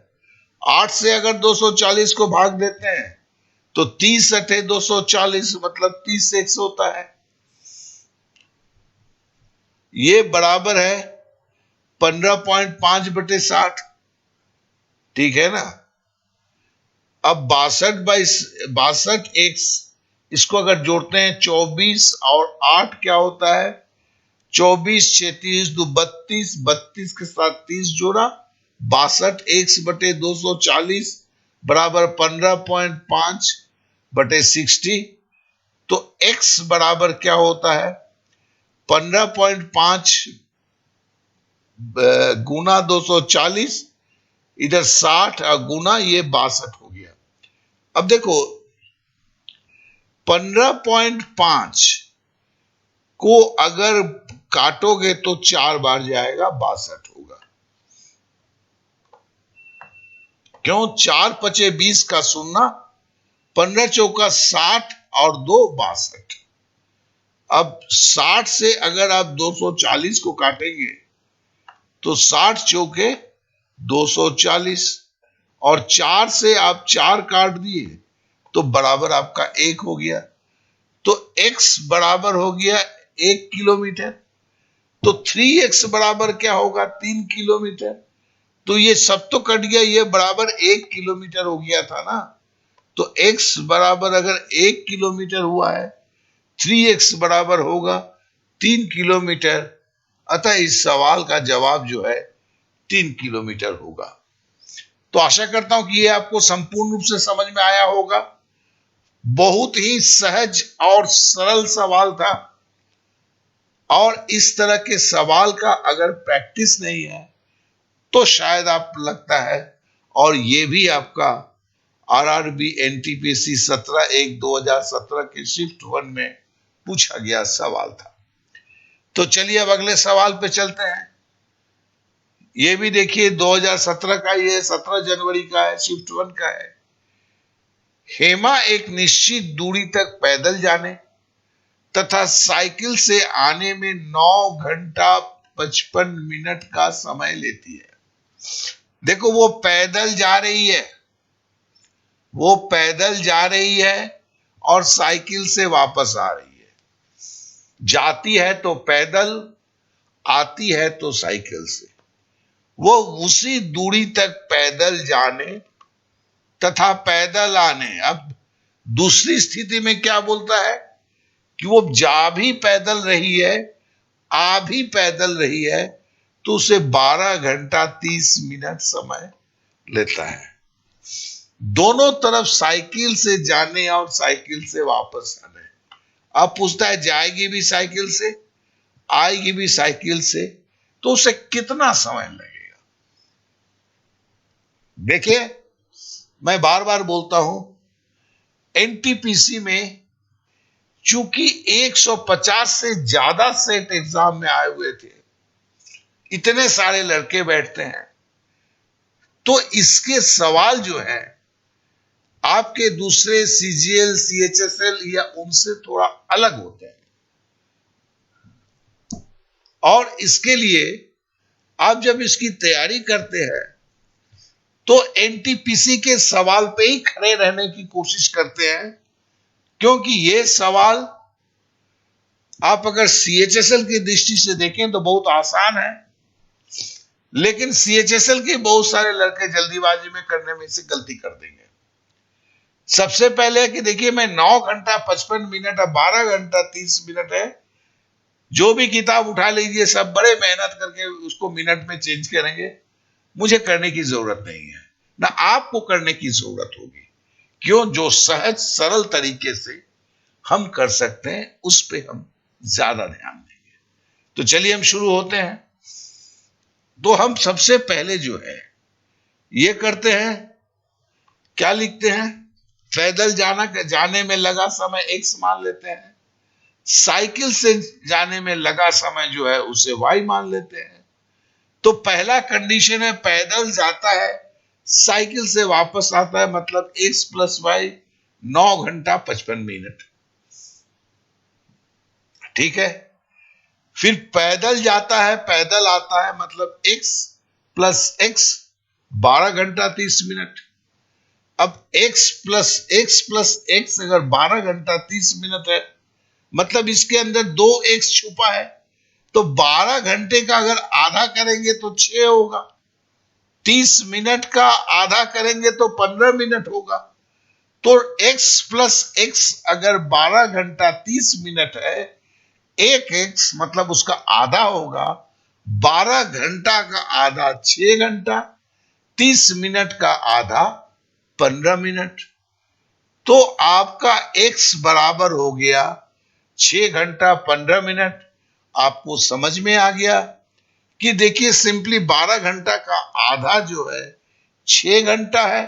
8 से अगर 240 को भाग देते हैं तो 30 8 240 मतलब 30x होता है। ये बराबर है 15.5 बटे 60। ठीक है ना? अब 62 x इसको अगर जोड़ते हैं 24 और 8 क्या होता है? 24 36 2 32, 32 के साथ 30 जोड़ा, 62x बटे 240 बराबर 15.5 बटे 60। तो x बराबर क्या होता है? 15.5 गुना 240, इधर 60 और गुना ये 62 हो गया। अब देखो, 15.5 को अगर काटोगे तो 4 बार जाएगा, 62 होगा। क्यों? 4 पचे 20 का 0, 15 चौका 60 और 2 62। अब 60 से अगर आप 240 को काटेंगे तो 60 चौके 240, और 4 से आप 4 काट दिए तो बराबर आपका 1 हो गया। तो x बराबर हो गया 1 किलोमीटर। तो 3x बराबर क्या होगा? 3 किलोमीटर। तो ये सब तो कट गया, ये बराबर 1 किलोमीटर हो गया था ना। तो x बराबर अगर 1 किलोमीटर हुआ है, 3x बराबर होगा 3 किलोमीटर। अतः इस सवाल का जवाब जो है 3 किलोमीटर होगा। तो आशा करता हूं कि यह आपको संपूर्ण रूप से समझ में आया होगा। बहुत ही सहज और सरल सवाल था। और इस तरह के सवाल का अगर प्रैक्टिस नहीं है तो शायद आप लगता है, और ये भी आपका आरआरबी एनटीपीसी 17/1/2017 के शिफ्ट 1 में पूछा गया सवाल था। तो चलिए अब अगले सवाल पे चलते हैं। ये भी देखिए 2017 का, ये 17 जनवरी का है, शिफ्ट 1 का है। हेमा एक निश्चित दूरी तक पैदल जाने तथा साइकिल से आने में 9 घंटा 55 मिनट का समय लेती है। देखो वो पैदल जा रही है, वो पैदल जा रही है और साइकिल से वापस आ रही है। जाती है तो पैदल, आती है तो साइकिल से। वो उसी दूरी तक पैदल जाने तथा पैदल आने। अब दूसरी स्थिति में क्या बोलता है कि वो जा भी पैदल रही है, आ भी पैदल रही है, तो उसे 12 घंटा 30 मिनट समय लेता है। दोनों तरफ साइकिल से जाने और साइकिल से वापस आने। अब पूछता है जाएगी भी साइकिल से, आएगी भी साइकिल से, तो उसे कितना समय लगेगा। देखिए मैं बार बार बोलता हूं, एनटीपीसी में चूंकि 150 से ज्यादा सेट एग्जाम में आए हुए थे, इतने सारे लड़के बैठते हैं, तो इसके सवाल जो है आपके दूसरे सीजीएल, सीएचएसएल या उनसे थोड़ा अलग होते हैं। और इसके लिए आप जब इसकी तैयारी करते हैं तो एनटीपीसी के सवाल पे ही खड़े रहने की कोशिश करते हैं, क्योंकि ये सवाल आप अगर सीएचएसएल की दृष्टि से देखें तो बहुत आसान है, लेकिन सीएचएसएल के बहुत सारे लड़के जल्दीबाजी में करने में से गलती कर देंगे। सबसे पहले कि देखिए मैं 9 घंटा 55 मिनट और 12 घंटा 30 मिनट है, जो भी किताब उठा लीजिए सब बड़े मेहनत करके उसको मिनट में चेंज करेंगे। मुझे करने की जरूरत नहीं है, ना आपको करने की जरूरत होगी। क्यों? जो सहज सरल तरीके से हम कर सकते हैं उस पे हम ज्यादा ध्यान देंगे। तो चलिए हम शुरू होते हैं। तो हम सबसे पहले जो है ये करते हैं, क्या लिखते हैं, पैदल जाने में लगा समय x मान लेते हैं, साइकिल से जाने में लगा समय जो है उसे y मान लेते हैं। तो पहला कंडीशन है पैदल जाता है, साइकिल से वापस आता है, मतलब x + y 9 घंटा 55 मिनट। ठीक है। फिर पैदल जाता है, पैदल आता है, मतलब x + x 12 घंटा 30 मिनट। अब x अगर 12 घंटा 30 मिनट है, मतलब इसके अंदर 2x छुपा है, तो 12 घंटे का अगर आधा करेंगे तो 6 होगा, 30 मिनट का आधा करेंगे तो 15 मिनट होगा। तो x + x अगर 12 घंटा 30 मिनट है, एक x मतलब उसका आधा होगा, 12 घंटा का आधा 6 घंटा, 30 मिनट का आधा 15 मिनट। तो आपका x बराबर हो गया 6 घंटा 15 मिनट। आपको समझ में आ गया कि देखिए सिंपली 12 घंटा का आधा जो है 6 घंटा है,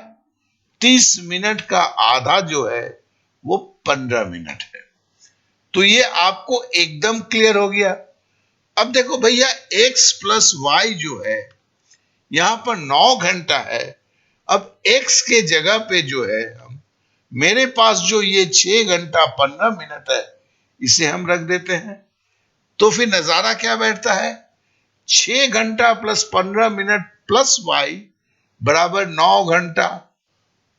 30 मिनट का आधा जो है वो 15 मिनट है। तो ये आपको एकदम क्लियर हो गया। अब देखो भैया x + y जो है यहां पर 9 घंटा है। अब x के जगह पे जो है मेरे पास जो ये 6 घंटा 15 मिनट है, इसे हम रख देते हैं। तो फिर नजारा क्या बैठता है, 6 घंटा + 15 मिनट + y बराबर 9 घंटा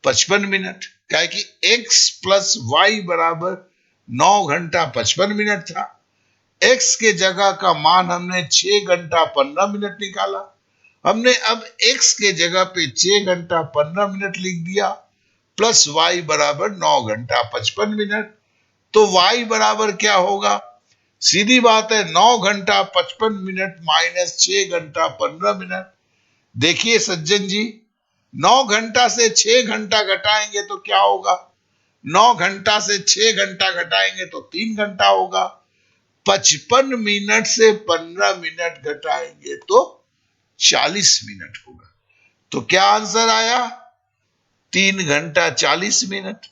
55 मिनट। क्या है कि x + y बराबर 9 घंटा 55 मिनट था। x के जगह का मान हमने 6 घंटा 15 मिनट निकाला। हमने अब x के जगह पे 6 घंटा 15 मिनट लिख दिया, प्लस y बराबर 9 घंटा 55 मिनट। तो y बराबर क्या होगा, सीधी बात है 9 घंटा 55 मिनट माइनस 6 घंटा 15 मिनट। देखिए सज्जन जी, 9 घंटा से 6 घंटा घटाएंगे तो क्या होगा, 9 घंटा से 6 घंटा घटाएंगे तो 3 घंटा होगा। 55 मिनट से 15 मिनट घटाएंगे तो 40 मिनट होगा। तो क्या आंसर आया? 3 घंटा 40 मिनट।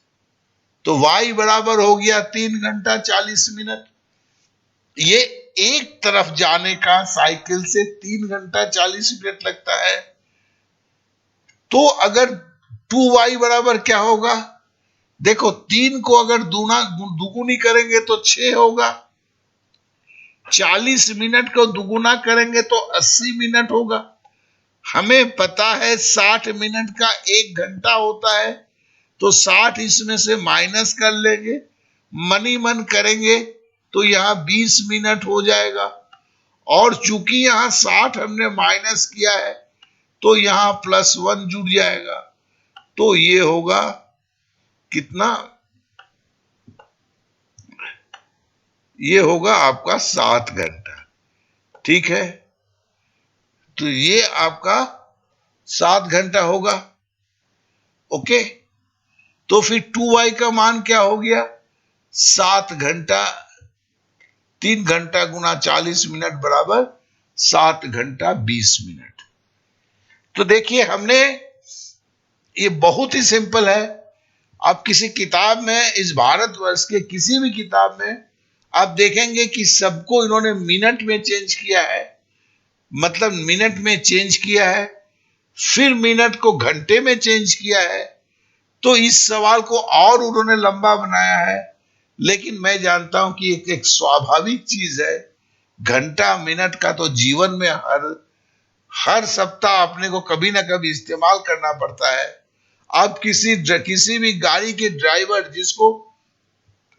तो y बराबर हो गया 3 घंटा 40 मिनट। ये एक तरफ जाने का साइकिल से 3 घंटा 40 मिनट लगता है। तो अगर 2y बराबर क्या होगा? देखो 3 को अगर दुगुनी करेंगे तो 6 होगा, 40 मिनट को दुगुना करेंगे तो 80 मिनट होगा। हमें पता है 60 मिनट का 1 घंटा होता है, तो 60 इसमें से माइनस कर लेंगे, मनी मन करेंगे तो यहां 20 मिनट हो जाएगा। और चूंकि यहां 60 हमने माइनस किया है तो यहां +1 जुड़ जाएगा, तो ये होगा कितना? ये होगा आपका 7 घंटा। ठीक है, तो ये आपका 7 घंटा होगा। ओके, तो फिर 2y का मान क्या हो गया? 7 घंटा, 3 घंटा गुना 40 मिनट बराबर 7 घंटा 20 मिनट। तो देखिए हमने, ये बहुत ही सिंपल है। आप किसी किताब में, इस भारतवर्ष के किसी भी किताब में आप देखेंगे कि सबको इन्होंने मिनट में चेंज किया है, मतलब मिनट में चेंज किया है, फिर मिनट को घंटे में चेंज किया है। तो इस सवाल को और उन्होंने लंबा बनाया है, लेकिन मैं जानता हूं कि एक स्वाभाविक चीज है। घंटा मिनट का तो जीवन में हर सप्ताह अपने को कभी ना कभी इस्तेमाल करना पड़ता है। आप किसी भी गाड़ी के ड्राइवर जिसको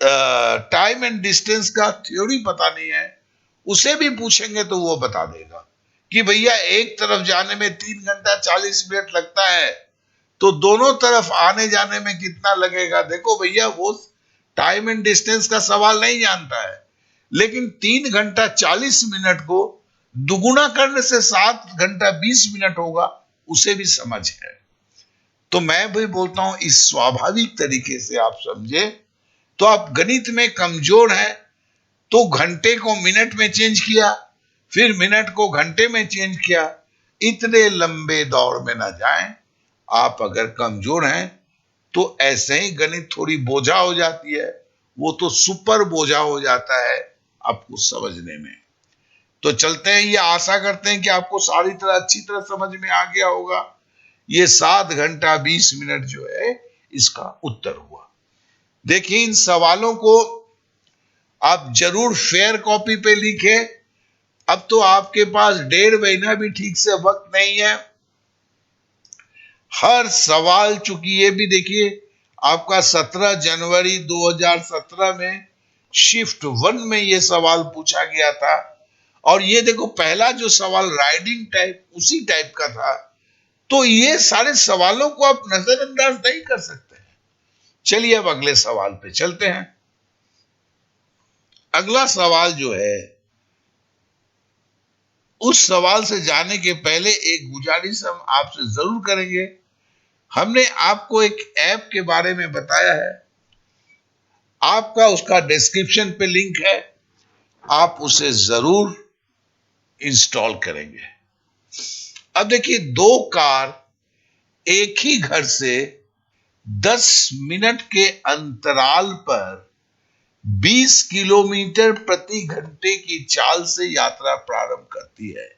टाइम एंड डिस्टेंस का थ्योरी पता नहीं है, उसे भी पूछेंगे तो वो बता देगा कि भैया एक तरफ जाने में 3 घंटा 40 मिनट लगता है, तो दोनों तरफ आने जाने में कितना लगेगा। देखो भैया, वो टाइम एंड डिस्टेंस का सवाल नहीं जानता है, लेकिन 3 घंटा 40 मिनट को दुगुना करने से 7 घंटा 20 मिनट होगा, उसे भी समझ है। तो मैं भी बोलता हूं, इस स्वाभाविक तरीके से आप समझे तो आप गणित में कमजोर हैं तो घंटे को मिनट में चेंज किया, फिर मिनट को घंटे में चेंज किया। इतने लंबे दौर में ना जाएं। आप अगर कमजोर हैं तो ऐसे ही गणित थोड़ी बोझा हो जाती है, वो तो सुपर बोझा हो जाता है आपको समझने में। तो चलते हैं, ये आशा करते हैं कि आपको सारी तरह अच्छी तरह समझ में आ गया होगा। ये 7 घंटा 20 मिनट जो है इसका उत्तर हुआ। देखिए, इन सवालों को आप जरूर फेयर कॉपी पे लिखें। अब तो आपके पास 1.5 महीना भी ठीक से वक्त नहीं है। हर सवाल, चूंकि ये भी देखिए आपका 17 जनवरी 2017 में शिफ्ट 1 में ये सवाल पूछा गया था, और ये देखो पहला जो सवाल राइडिंग टाइप उसी टाइप का था। तो ये सारे सवालों को आप नजरअंदाज नहीं कर सकते हैं। चलिए अब अगले सवाल पे चलते हैं। अगला सवाल जो है, उस सवाल से जाने के पहले एक गुजारिश हम आपसे जरूर करेंगे। हमने आपको एक ऐप के बारे में बताया है, आपका उसका डिस्क्रिप्शन पे लिंक है, आप उसे जरूर इंस्टॉल करेंगे। अब देखिए, 2 कार एक ही घर से 10 मिनट के अंतराल पर 20 किलोमीटर प्रति घंटे की चाल से यात्रा प्रारंभ करती है।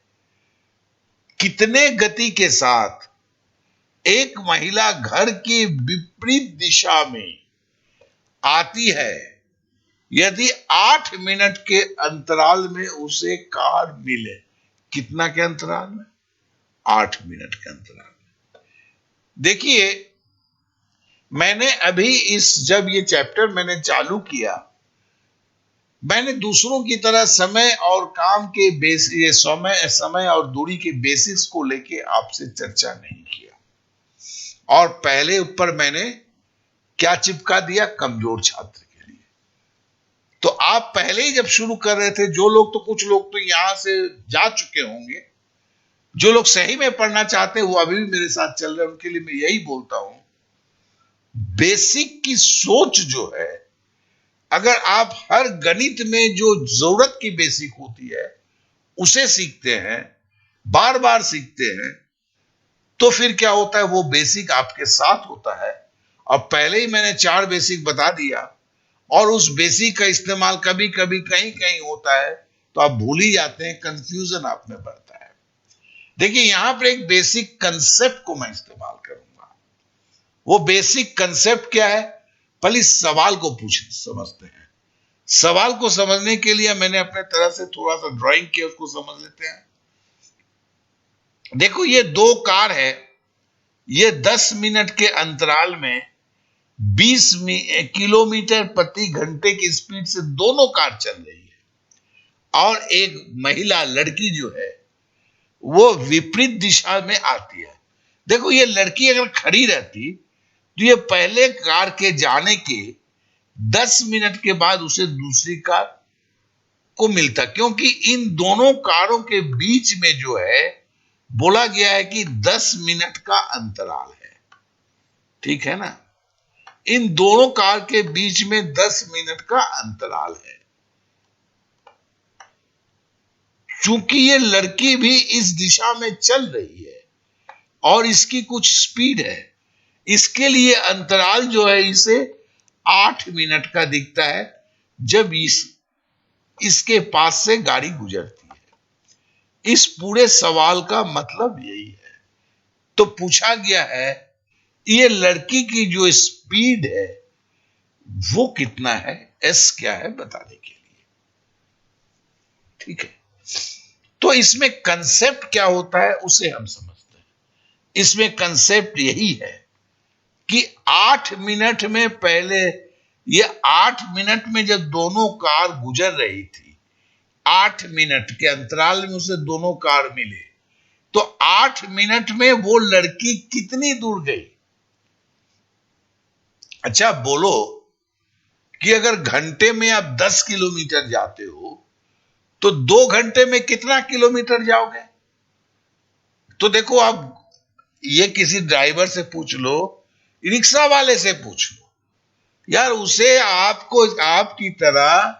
कितने गति के साथ एक महिला घर की विपरीत दिशा में आती है यदि 8 मिनट के अंतराल में उसे कार मिले? कितना के अंतराल में? 8 मिनट के अंतराल में। देखिए, मैंने अभी जब ये चैप्टर मैंने चालू किया, मैंने दूसरों की तरह समय और काम के ये समय और दूरी के बेसिक्स को लेके आपसे चर्चा नहीं किया। और पहले ऊपर मैंने क्या चिपका दिया? कमजोर छात्र के लिए। तो आप पहले ही जब शुरू कर रहे थे, जो लोग तो, कुछ लोग तो यहां से जा चुके होंगे, जो लोग सही में पढ़ना चाहते हैं वो अभी भी मेरे साथ चल रहे हैं, उनके लिए मैं यही बोलता हूं, बेसिक की सोच जो है, अगर आप हर गणित में जो जरूरत की बेसिक होती है उसे सीखते हैं, बार बार सीखते हैं, तो फिर क्या होता है, वो बेसिक आपके साथ होता है। और पहले ही मैंने 4 बेसिक बता दिया, और उस बेसिक का इस्तेमाल कभी कभी कहीं कहीं होता है तो आप भूल ही जाते हैं, कंफ्यूजन आप में बढ़ता है। देखिए यहां पर एक बेसिक कंसेप्ट को मैं इस्तेमाल करूंगा। वो बेसिक कंसेप्ट क्या है, पहले इस सवाल को समझते हैं। सवाल को समझने के लिए मैंने अपने तरह से थोड़ा सा ड्राइंग किया, उसको समझ लेते हैं। देखो ये 2 कार है, ये 10 मिनट के अंतराल में 20 किलोमीटर प्रति घंटे की स्पीड से दोनों कार चल रही है, और एक महिला लड़की जो है वो विपरीत दिशा में आती है। देखो ये लड़की अगर खड़ी रहती तो ये पहले कार के जाने के 10 मिनट के बाद उसे दूसरी कार को मिलता, क्योंकि इन दोनों कारों के बीच में जो है बोला गया है कि 10 मिनट का अंतराल है। ठीक है ना, इन दोनों कार के बीच में 10 मिनट का अंतराल है। चूंकि ये लड़की भी इस दिशा में चल रही है और इसकी कुछ स्पीड है, इसके लिए अंतराल जो है इसे 8 मिनट का दिखता है जब इसके पास से गाड़ी गुजरती है। इस पूरे सवाल का मतलब यही है। तो पूछा गया है ये लड़की की जो स्पीड है वो कितना है, एस क्या है बताने के लिए। ठीक है, तो इसमें कंसेप्ट क्या होता है उसे हम समझते हैं। इसमें कंसेप्ट यही है कि 8 मिनट में पहले, ये 8 मिनट में जब दोनों कार गुजर रही थी, 8 मिनट के अंतराल में उसे दोनों कार मिले, तो 8 मिनट में वो लड़की कितनी दूर गई। अच्छा बोलो कि अगर घंटे में आप 10 किलोमीटर जाते हो तो 2 घंटे में कितना किलोमीटर जाओगे। तो देखो आप ये किसी ड्राइवर से पूछ लो, रिक्शा वाले से पूछ लो, यार उसे आपको आपकी तरह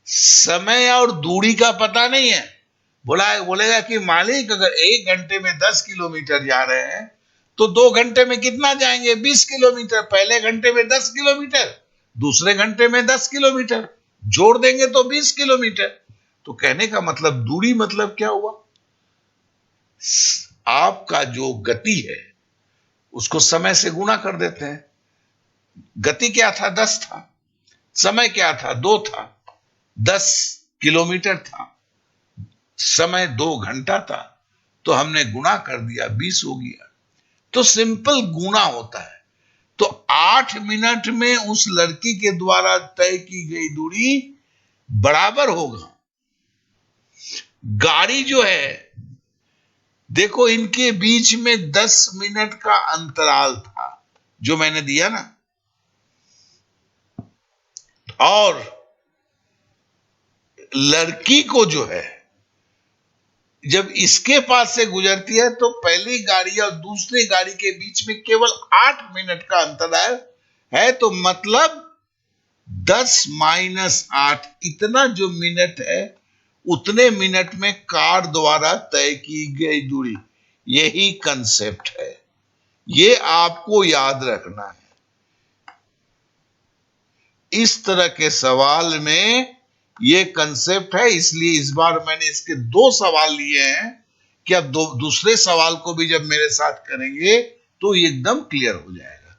समय और दूरी का पता नहीं है। बोलेगा कि मालिक अगर 1 घंटे में 10 किलोमीटर जा रहे हैं तो 2 घंटे में कितना जाएंगे, 20 किलोमीटर। पहले घंटे में 10 किलोमीटर, दूसरे घंटे में 10 किलोमीटर, जोड़ देंगे तो 20 किलोमीटर। तो कहने का मतलब दूरी मतलब क्या हुआ, आपका जो गति है उसको समय से गुना कर देते हैं। गति क्या था, 10 था, समय क्या था, 2 था, 10 किलोमीटर था, समय 2 घंटा था, तो हमने गुना कर दिया, 20 हो गया। तो सिंपल गुना होता है। तो 8 मिनट में उस लड़की के द्वारा तय की गई दूरी बराबर होगा, गाड़ी जो है, देखो इनके बीच में 10 मिनट का अंतराल था जो मैंने दिया ना, और लड़की को जो है जब इसके पास से गुजरती है तो पहली गाड़ी और दूसरी गाड़ी के बीच में केवल 8 मिनट का अंतराल है। तो मतलब 10 - 8 इतना जो मिनट है, उतने मिनट में कार द्वारा तय की गई दूरी। यही कंसेप्ट है, ये आपको याद रखना है। इस तरह के सवाल में ये कंसेप्ट है, इसलिए इस बार मैंने इसके 2 सवाल लिए हैं कि अब दूसरे सवाल को भी जब मेरे साथ करेंगे तो एकदम क्लियर हो जाएगा।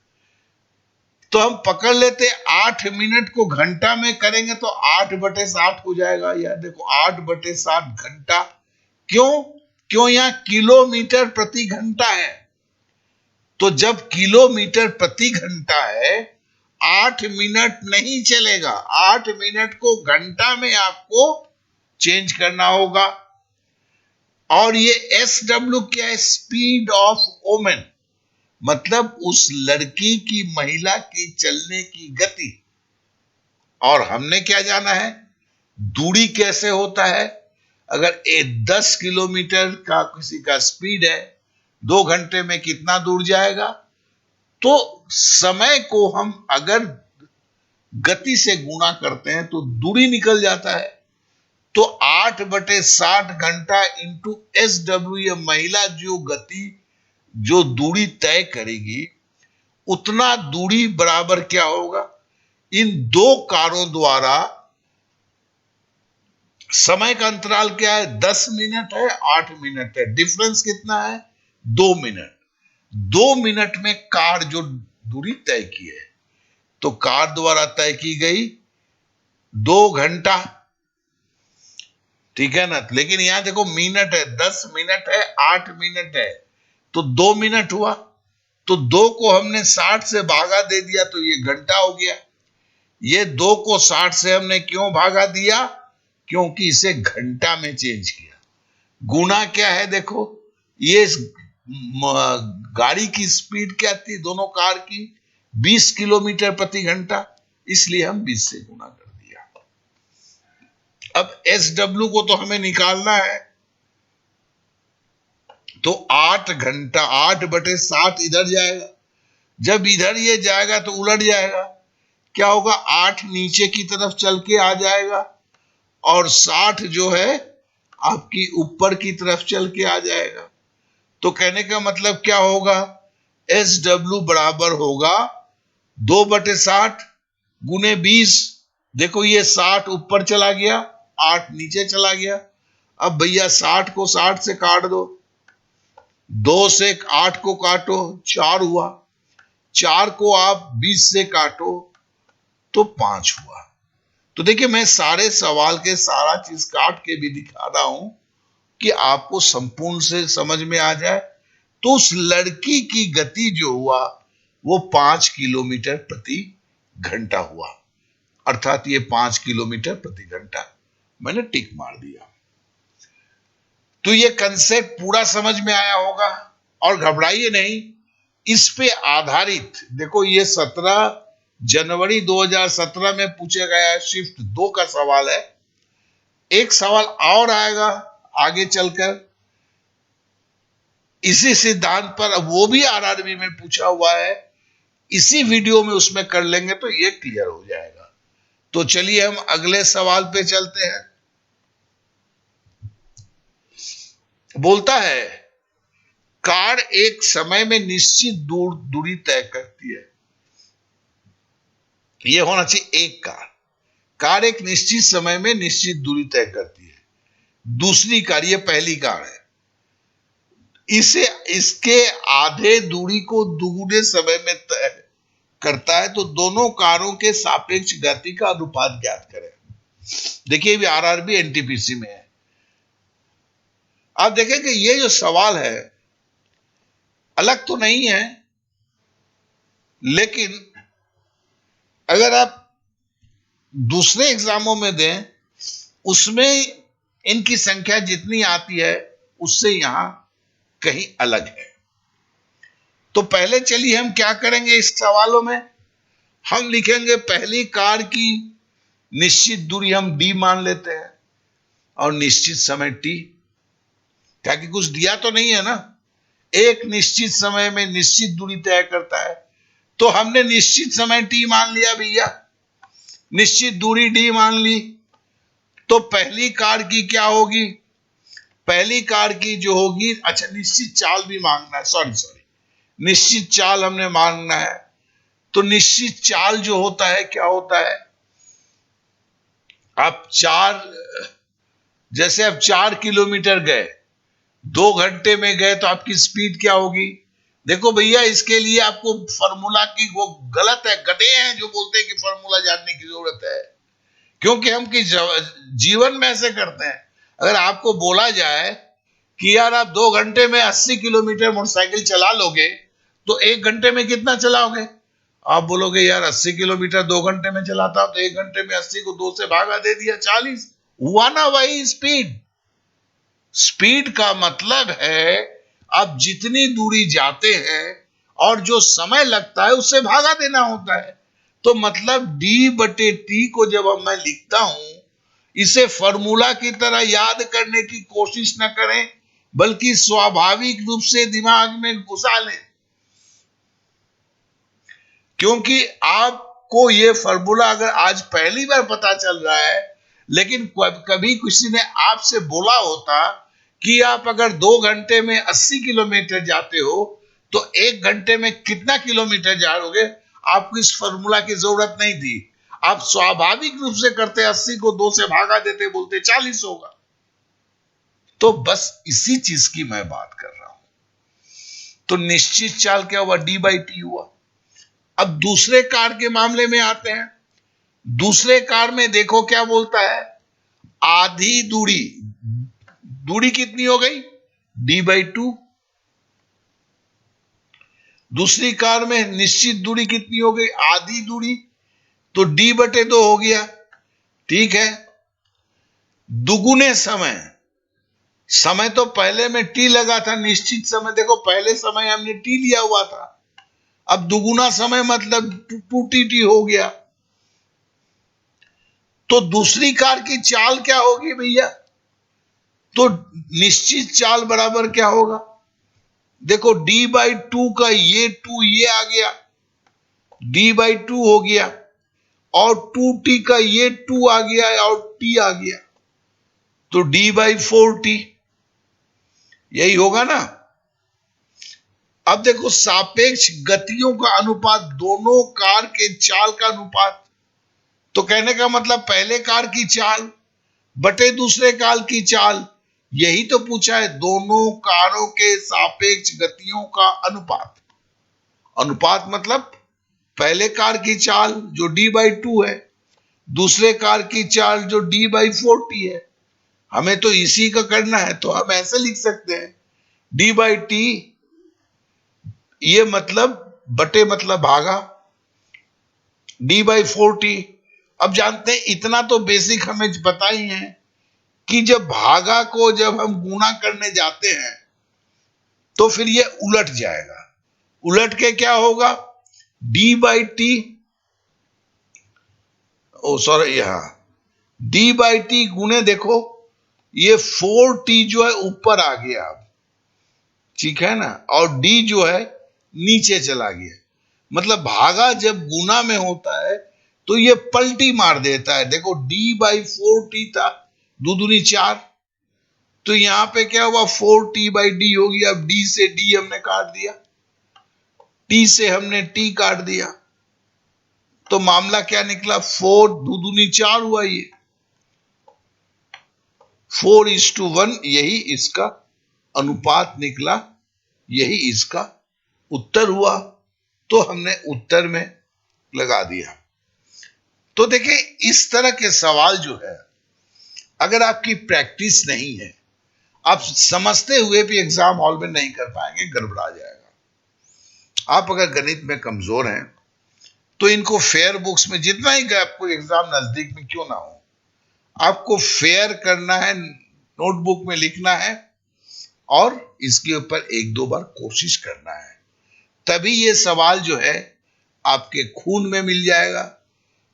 तो हम पकड़ लेते 8 मिनट को घंटा में करेंगे तो 8/7 हो जाएगा। यार देखो 8/7 घंटा, क्यों यहां किलोमीटर प्रति घंटा है। तो जब किलोमीटर प्रति घंटा है, 8 मिनट नहीं चलेगा, 8 मिनट को घंटा में आपको चेंज करना होगा। और ये SW क्या है, स्पीड ऑफ वोमेन, मतलब उस लड़की की, महिला की चलने की गति। और हमने क्या जाना है, दूरी कैसे होता है। अगर 10 किलोमीटर का किसी का स्पीड है, 2 घंटे में कितना दूर जाएगा। तो समय को हम अगर गति से गुना करते हैं तो दूरी निकल जाता है। तो 8/60 घंटा इंटू SW, ये महिला जो गति जो दूरी तय करेगी उतना दूरी बराबर क्या होगा, इन दो कारों द्वारा समय का अंतराल क्या है, 10 मिनट है, 8 मिनट है, डिफरेंस कितना है, 2 मिनट। 2 मिनट में कार जो दूरी तय की है, तो कार द्वारा तय की गई 2 घंटा, ठीक है ना। लेकिन यहां देखो मिनट है, 10 मिनट है, 8 मिनट है, तो 2 मिनट हुआ। तो 2 को हमने 60 से भागा दे दिया तो ये घंटा हो गया। ये 2 को 60 से हमने क्यों भागा दिया, क्योंकि इसे घंटा में चेंज किया। गुना क्या है देखो, ये गाड़ी की स्पीड क्या थी दोनों कार की, 20 किलोमीटर प्रति घंटा, इसलिए हम 20 से गुना कर दिया। अब SW को तो हमें निकालना है, तो 8 घंटा, 8/60 इधर जाएगा। जब इधर ये जाएगा तो उलट जाएगा, क्या होगा, 8 नीचे की तरफ चल के आ जाएगा और 60 जो है आपकी ऊपर की तरफ चल के आ जाएगा। तो कहने का मतलब क्या होगा, SW बराबर होगा 2/60 गुने 20। देखो ये 60 ऊपर चला गया, 8 नीचे चला गया। अब भैया 60 को 60 से काट दो, 2 से 8 को काटो, 4 हुआ। 4 को आप 20 से काटो तो 5 हुआ। तो देखिए मैं सारे सवाल के सारा चीज काट के भी दिखा रहा हूं कि आपको संपूर्ण से समझ में आ जाए। तो उस लड़की की गति जो हुआ वो 5 किलोमीटर प्रति घंटा हुआ, अर्थात ये 5 किलोमीटर प्रति घंटा। मैंने टिक मार दिया। तो ये कंसेप्ट पूरा समझ में आया होगा, और घबराइए नहीं, इस पे आधारित देखो ये 17 जनवरी 2017 में पूछा गया है, शिफ्ट 2 का सवाल है। एक सवाल और आएगा आगे चलकर इसी सिद्धांत पर, वो भी RRB में पूछा हुआ है, इसी वीडियो में उसमें कर लेंगे तो ये क्लियर हो जाएगा। तो चलिए हम अगले सवाल पे चलते हैं। बोलता है कार एक समय में निश्चित दूरी तय करती है। यह होना चाहिए एक कार एक निश्चित समय में निश्चित दूरी तय करती है। दूसरी कार, ये पहली कार है, इसे इसके आधे दूरी को दुगुने समय में तय करता है। तो दोनों कारों के सापेक्ष गति का अनुपात ज्ञात करें। देखिए भी RRB NTPC में है। आप देखें कि ये जो सवाल है अलग तो नहीं है, लेकिन अगर आप दूसरे एग्जामों में दें उसमें इनकी संख्या जितनी आती है उससे यहां कहीं अलग है। तो पहले चलिए हम क्या करेंगे, इस सवालों में हम लिखेंगे पहली कार की निश्चित दूरी हम d मान लेते हैं और निश्चित समय t, क्या कि कुछ दिया तो नहीं है ना। एक निश्चित समय में निश्चित दूरी तय करता है, तो हमने निश्चित समय t मान लिया भैया, निश्चित दूरी d मान ली। तो पहली कार की क्या होगी, पहली कार की जो होगी, अच्छा निश्चित चाल भी मांगना है, सॉरी निश्चित चाल हमने मांगना है। तो निश्चित चाल जो होता है क्या होता है, आप जैसे आप 4 किलोमीटर गए, 2 घंटे में गए, तो आपकी स्पीड क्या होगी। देखो भैया इसके लिए आपको फॉर्मूला की, वो गलत है, गधे हैं जो बोलते हैं कि फॉर्मूला जानने की जरूरत है, क्योंकि हम जीवन में ऐसे करते हैं। अगर आपको बोला जाए कि यार आप 2 घंटे में 80 किलोमीटर मोटरसाइकिल चला लोगे, तो 1 घंटे में कितना चलाओगे। आप बोलोगे यार 80 किलोमीटर 2 घंटे में चलाता हूं, तो 1 घंटे में 80 को 2 से भागा दे दिया, 40 हुआ ना। वही स्पीड का मतलब है आप जितनी दूरी जाते हैं और जो समय लगता है उससे भागा देना होता है। तो मतलब D/T को जब मैं लिखता हूं, इसे फॉर्मूला की तरह याद करने की कोशिश न करें, बल्कि स्वाभाविक रूप से दिमाग में घुसा लें। क्योंकि आप आपको ये फॉर्मूला अगर आज पहली बार पता चल रहा है, लेकिन कभी किसी ने आपसे बोला होता कि आप अगर 2 घंटे में 80 किलोमीटर जाते हो तो 1 घंटे में कितना किलोमीटर जाओगे, आपको इस फॉर्मूला की जरूरत नहीं थी। आप स्वाभाविक रूप से करते, 80 को 2 से भागा देते, बोलते 40 होगा। तो बस इसी चीज की मैं बात कर रहा हूं। तो निश्चित चाल क्या हुआ, d/t हुआ। अब दूसरे कार के मामले में आते हैं। दूसरे कार में देखो क्या बोलता है, आधी दूरी, दूरी कितनी हो गई, d/2। दूसरी कार में निश्चित दूरी कितनी हो गई, आधी दूरी, तो d/2 हो गया। ठीक है। दुगुने समय, समय तो पहले में t लगा था, निश्चित समय देखो पहले समय हमने t लिया हुआ था, अब दुगुना समय मतलब 2t हो गया। तो दूसरी कार की चाल क्या होगी भैया, तो निश्चित चाल बराबर क्या होगा, देखो d/2 का ये 2 ये आ गया, d/2 हो गया, और 2t का ये 2 आ गया और t आ गया, तो d/4t, यही होगा ना। अब देखो सापेक्ष गतियों का अनुपात, दोनों कार के चाल का अनुपात, तो कहने का मतलब पहले कार की चाल बटे दूसरे कार की चाल, यही तो पूछा है, दोनों कारों के सापेक्ष गतियों का अनुपात। अनुपात मतलब पहले कार की चाल जो d/2 है, दूसरे कार की चाल जो d/4t है। हमें तो इसी का करना है, तो हम ऐसे लिख सकते हैं d/t, ये मतलब बटे मतलब भागा d/4t। अब जानते हैं, इतना तो बेसिक हमें पता ही है कि जब भागा को जब हम गुणा करने जाते हैं तो फिर ये उलट जाएगा। उलट के क्या होगा, d/t, ओ सॉरी, यहां d/t गुणे देखो ये 4t जो है ऊपर आ गया अब, ठीक है ना, और d जो है नीचे चला गया। मतलब भागा जब गुना में होता है तो ये पलटी मार देता है। देखो d/4t था, दो दूनी 4, तो यहां पे क्या हुआ, 4t/d हो गया। अब d से d हमने काट दिया, t से हमने t काट दिया, तो मामला क्या निकला, 4 दो दूनी 4 हुआ, ये 4:1, यही इसका अनुपात निकला, यही इसका उत्तर हुआ। तो हमने उत्तर में लगा दिया। तो देखिए, इस तरह के सवाल जो है, अगर आपकी प्रैक्टिस नहीं है, आप समझते हुए भी एग्जाम हॉल में नहीं कर पाएंगे, गड़बड़ा जाएगा। आप अगर गणित में कमजोर हैं तो इनको फेयर बुक्स में, जितना ही आपको एग्जाम नजदीक में क्यों ना हो, आपको फेयर करना है, नोटबुक में लिखना है और इसके ऊपर 1-2 बार कोशिश करना है। तभी ये सवाल जो है आपके खून में मिल जाएगा।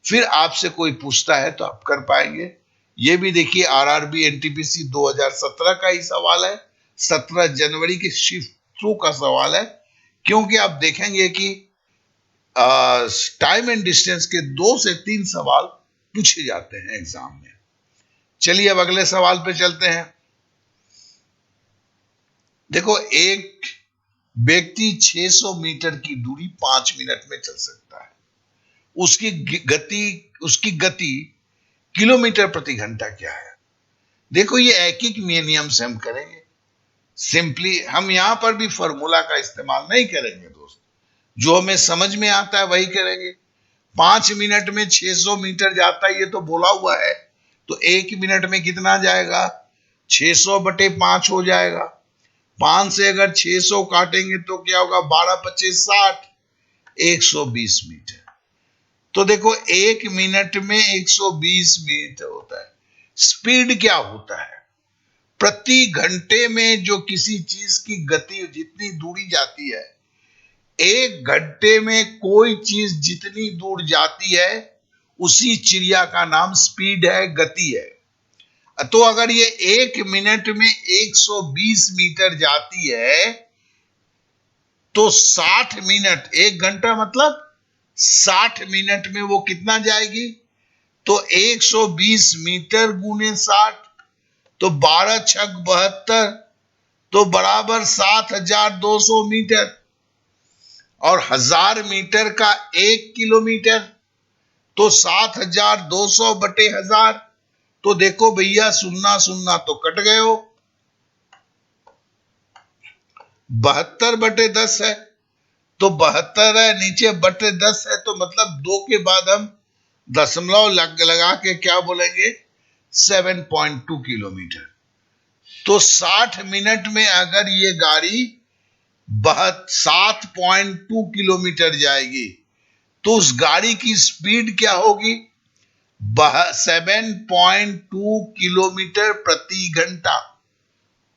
फिर आपसे कोई पूछता है तो आप कर पाएंगे। ये भी देखिए, आरआरबी एनटीपीसी 2017 का ही सवाल है, 17 जनवरी के शिफ्ट 2 का सवाल है। क्योंकि आप देखेंगे कि टाइम एंड डिस्टेंस के 2 से 3 सवाल पूछे जाते हैं एग्जाम में। चलिए अब अगले सवाल पे चलते हैं। देखो, एक व्यक्ति 600 मीटर की दूरी 5 मिनट में चल सकता है। उसकी गति किलोमीटर प्रति घंटा क्या है। देखो, ये एक नियम से हम करेंगे। सिंपली हम यहां पर भी फॉर्मूला का इस्तेमाल नहीं करेंगे दोस्त, जो हमें समझ में आता है वही करेंगे। 5 मिनट में 600 मीटर जाता है, ये तो बोला हुआ है, तो 1 मिनट में कितना जाएगा, 600/5 हो जाएगा। 5 से अगर 600 काटेंगे तो क्या होगा, 12×5 = 60, 120 मीटर। तो देखो, 1 मिनट में 120 मीटर होता है। स्पीड क्या होता है, प्रति घंटे में जो किसी चीज की गति जितनी दूरी जाती है, 1 घंटे में कोई चीज जितनी दूर जाती है उसी चिड़िया का नाम स्पीड है, गति है। तो अगर ये 1 मिनट में 120 मीटर जाती है तो 60 मिनट, 1 घंटा मतलब 60 मिनट में वो कितना जाएगी? तो 120 मीटर गुने 60, तो 12 छक 72, तो बराबर 7200 मीटर। और 1000 मीटर का 1 किलोमीटर, तो 7200 बटे 1000। तो देखो भैया, सुन्ना सुन्ना तो कट गए हो। 72 बटे 10 है, तो 72 है, नीचे बटे 10 है, तो मतलब 2 के बाद हम दशमलव लगा के क्या बोलेंगे? 7.2 किलोमीटर। तो 60 मिनट में अगर ये गाड़ी 7.2 किलोमीटर जाएगी, तो उस गाड़ी की स्पीड क्या होगी? 7.2 किलोमीटर प्रति घंटा।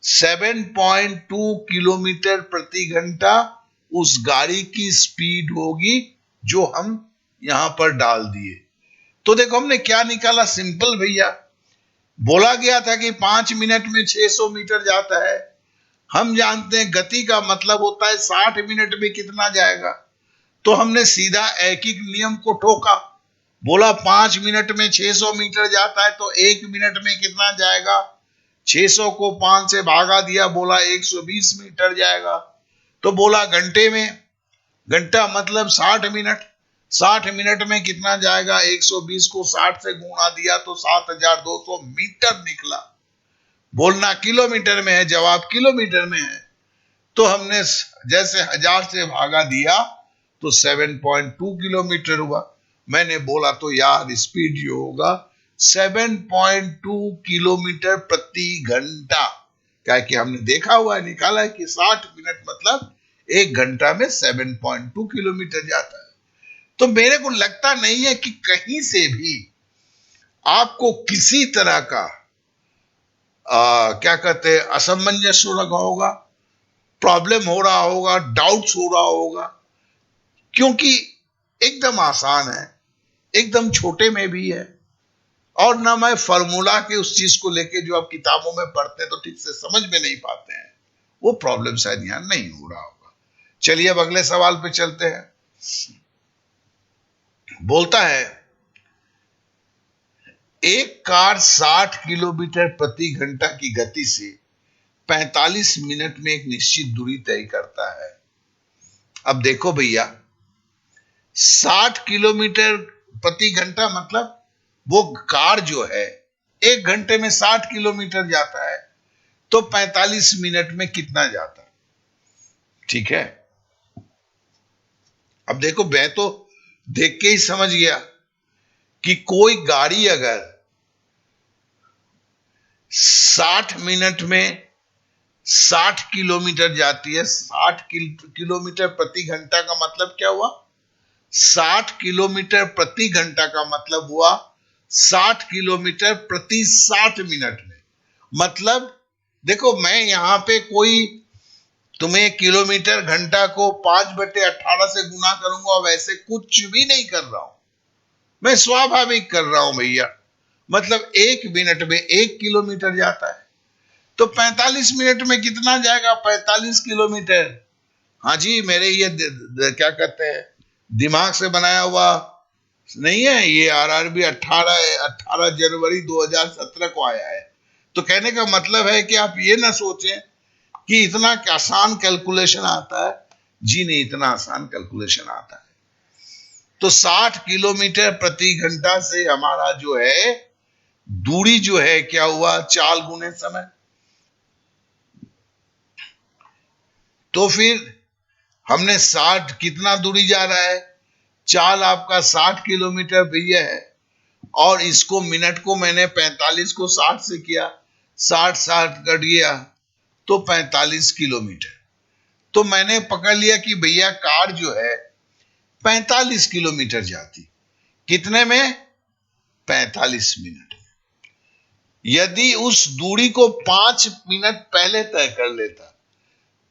7.2 किलोमीटर प्रति घंटा उस गाड़ी की स्पीड होगी, जो हम यहां पर डाल दिए। तो देखो हमने क्या निकाला, सिंपल भैया। बोला गया था कि 5 मिनट में 600 मीटर जाता है। हम जानते हैं गति का मतलब होता है 60 मिनट में कितना जाएगा। तो हमने सीधा ऐकिक नियम को ठोका, बोला 5 मिनट में 600 मीटर जाता है, तो 1 मिनट में कितना जाएगा? 600 को 5 से भागा दिया, बोला 120 मीटर जाएगा। तो बोला घंटे में, घंटा मतलब 60 मिनट, 60 मिनट में कितना जाएगा? 120 को 60 से गुणा दिया तो 7200 मीटर निकला। बोलना किलोमीटर में है, जवाब किलोमीटर में है। तो हमने जैसे 1000 से भागा दिया तो 7.2 किलोमीटर हुआ। मैंने बोला तो यार स्पीड जो होगा 7.2 किलोमीटर प्रति घंटा, क्या कि हमने देखा हुआ है, निकाला है कि 60 मिनट मतलब 1 घंटा में 7.2 किलोमीटर जाता है। तो मेरे को लगता नहीं है कि कहीं से भी आपको किसी तरह का क्या कहते हैं, असमंजस हो रहा होगा, प्रॉब्लम हो रहा होगा, डाउट्स हो रहा होगा, क्योंकि एकदम आसान है, एकदम छोटे में भी है। और ना मैं फॉर्मूला के उस चीज को लेके जो आप किताबों में पढ़ते हैं तो ठीक से समझ में नहीं पाते हैं, वो प्रॉब्लम शायद यहां नहीं हो रहा होगा। चलिए अब अगले सवाल पे चलते हैं। बोलता है एक कार 60 किलोमीटर प्रति घंटा की गति से 45 मिनट में एक निश्चित दूरी तय करता है। अब देखो भैया, 60 किलोमीटर प्रति घंटा मतलब वो कार जो है 1 घंटे में 60 किलोमीटर जाता है, तो 45 मिनट में कितना जाता है? ठीक है, अब देखो मैं तो देख के ही समझ गया कि कोई गाड़ी अगर 60 मिनट में 60 किलोमीटर जाती है, 60 किलोमीटर प्रति घंटा का मतलब क्या हुआ? 60 किलोमीटर प्रति घंटा का मतलब हुआ 60 किलोमीटर प्रति 60 मिनट में। मतलब देखो, मैं यहां पे कोई तुम्हें किलोमीटर घंटा को 5/18 से गुना करूंगा, वैसे कुछ भी नहीं कर रहा हूं, मैं स्वाभाविक कर रहा हूं भैया। मतलब 1 मिनट में 1 किलोमीटर जाता है, तो 45 मिनट में कितना जाएगा? 45 किलोमीटर। हाँ जी, मेरे ये क्या कहते हैं, दिमाग से बनाया हुआ नहीं है, ये आरआरबी 18 जनवरी 2017 को आया है। तो कहने का मतलब है कि आप ये ना सोचें कि इतना आसान कैलकुलेशन आता है। जी नहीं, इतना आसान कैलकुलेशन आता है। तो 60 किलोमीटर प्रति घंटा से हमारा जो है दूरी जो है क्या हुआ? चाल गुने समय। तो फिर हमने 60 कितना दूरी जा रहा है? चाल आपका 60 किलोमीटर भैया है, और इसको मिनट को मैंने 45 को 60 से किया, 60 कट गया तो 45 किलोमीटर। तो मैंने पकड़ लिया कि भैया कार जो है 45 किलोमीटर जाती। कितने में? 45 मिनट में। यदि उस दूरी को 5 मिनट पहले तय कर लेता,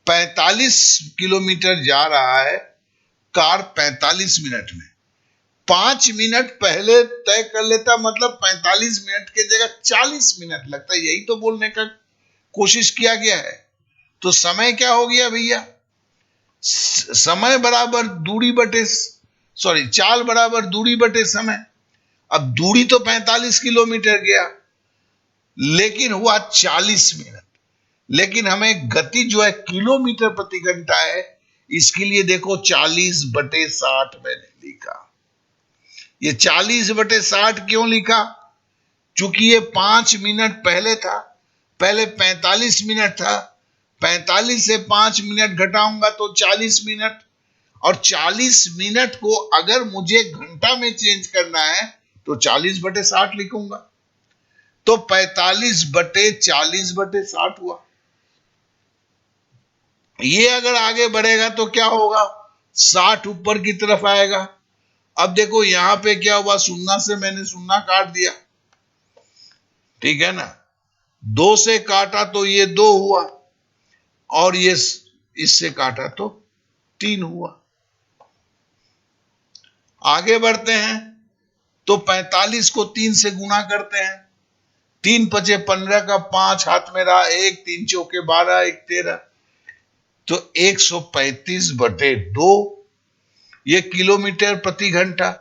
45 किलोमीटर जा रहा है कार 45 मिनट में, 5 मिनट पहले तय कर लेता, मतलब 45 मिनट के जगह 40 मिनट लगता। यही तो बोलने का कोशिश किया गया है। तो समय क्या हो गया भैया? समय बराबर दूरी बटे सॉरी, चाल बराबर दूरी बटे समय। अब दूरी तो 45 किलोमीटर गया, लेकिन हुआ 40 मिनट। लेकिन हमें गति जो है किलोमीटर प्रति घंटा है, इसके लिए देखो 40/60 मैंने लिखा। ये 40/60 क्यों लिखा? चूंकि ये 5 मिनट पहले था, पहले 45 मिनट था, 45 से 5 मिनट घटाऊंगा तो 40 मिनट, और 40 मिनट को अगर मुझे घंटा में चेंज करना है तो 40/60 लिखूंगा। तो 45/40/60 हुआ। ये अगर आगे बढ़ेगा तो क्या होगा? 60 ऊपर की तरफ आएगा। अब देखो यहां पे क्या हुआ, शून्य से मैंने शून्य काट दिया, ठीक है ना। 2 से काटा तो ये 2 हुआ, और ये इससे काटा तो 3 हुआ। आगे बढ़ते हैं तो 45 को 3 से गुणा करते हैं। 3 पचे 15 का 5 हाथ में रहा, 1 3 चौके 12, 1 13, तो 135/2 ये किलोमीटर प्रति घंटा।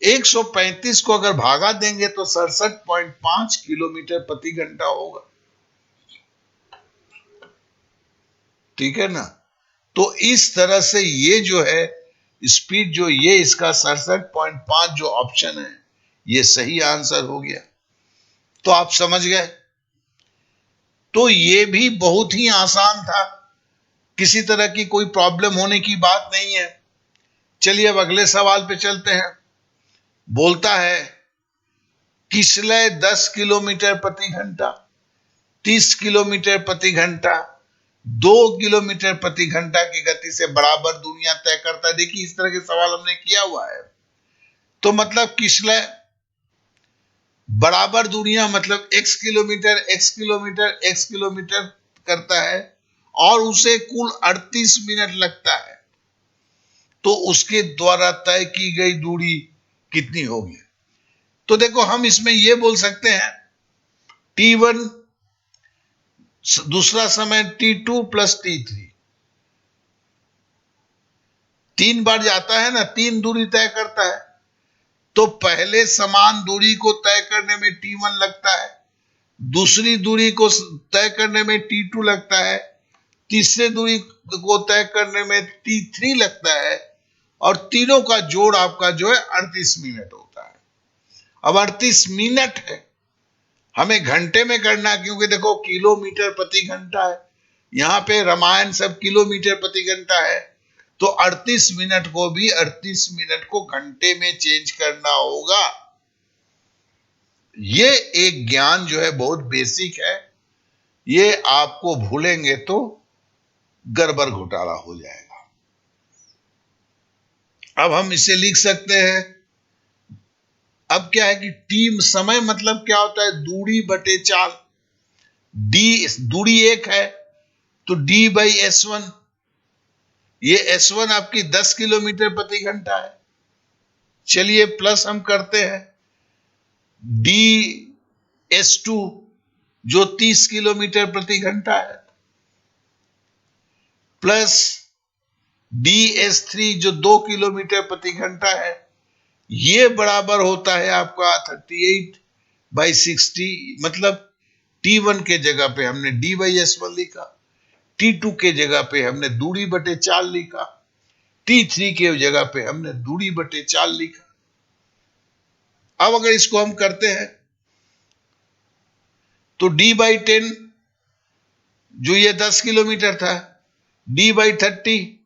135 को अगर भागा देंगे तो 67.5 किलोमीटर प्रति घंटा होगा, ठीक है ना। तो इस तरह से ये जो है स्पीड, जो ये इसका 67.5 जो ऑप्शन है, ये सही आंसर हो गया। तो आप समझ गए। तो ये भी बहुत ही आसान था, किसी तरह की कोई प्रॉब्लम होने की बात नहीं है। चलिए अब अगले सवाल पे चलते हैं। बोलता है किसलय 10 किलोमीटर प्रति घंटा, 30 किलोमीटर प्रति घंटा, 2 किलोमीटर प्रति घंटा की गति से बराबर दूरियां तय करता है। देखिए इस तरह के सवाल हमने किया हुआ है। तो मतलब किसलय बराबर दूरियां, मतलब x kilometre x kilometre x kilometre करता है, और उसे कुल 38 मिनट लगता है, तो उसके द्वारा तय की गई दूरी कितनी होगी? तो देखो हम इसमें यह बोल सकते हैं t1, दूसरा समय t2 प्लस t3, 3 बार जाता है ना, 3 दूरी तय करता है। तो पहले समान दूरी को तय करने में t1 लगता है, दूसरी दूरी को तय करने में t2 लगता है, तीसरे दूरी को तय करने में t3 लगता है, और तीनों का जोड़ आपका जो है 38 मिनट होता है। अब 38 मिनट है, हमें घंटे में करना, क्योंकि देखो किलोमीटर प्रति घंटा है, यहां पे रामायण सब किलोमीटर प्रति घंटा है, तो 38 मिनट को भी 38 मिनट को घंटे में चेंज करना होगा। ये एक ज्ञान जो है बहुत बेसिक है, ये आपको भूलेंगे तो गड़बड़ घोटाला हो जाएगा। अब हम इसे लिख सकते हैं, अब क्या है कि टीम समय मतलब क्या होता है? दूरी बटे चाल। डी दूरी 1 है तो D/S1, ये S1 आपकी 10 किलोमीटर प्रति घंटा है। चलिए प्लस हम करते हैं DS2 जो 30 किलोमीटर प्रति घंटा है, प्लस DS3 जो 2 किलोमीटर प्रति घंटा है, ये बराबर होता है आपका 38/60। मतलब T1 के जगह पे हमने D/S1 लिखा, T2 के जगह पे हमने दूरी बटे चाल लिखा, T3 के जगह पे हमने दूरी बटे चाल लिखा। अब अगर इसको हम करते हैं तो D/10 जो ये 10 किलोमीटर था, D/30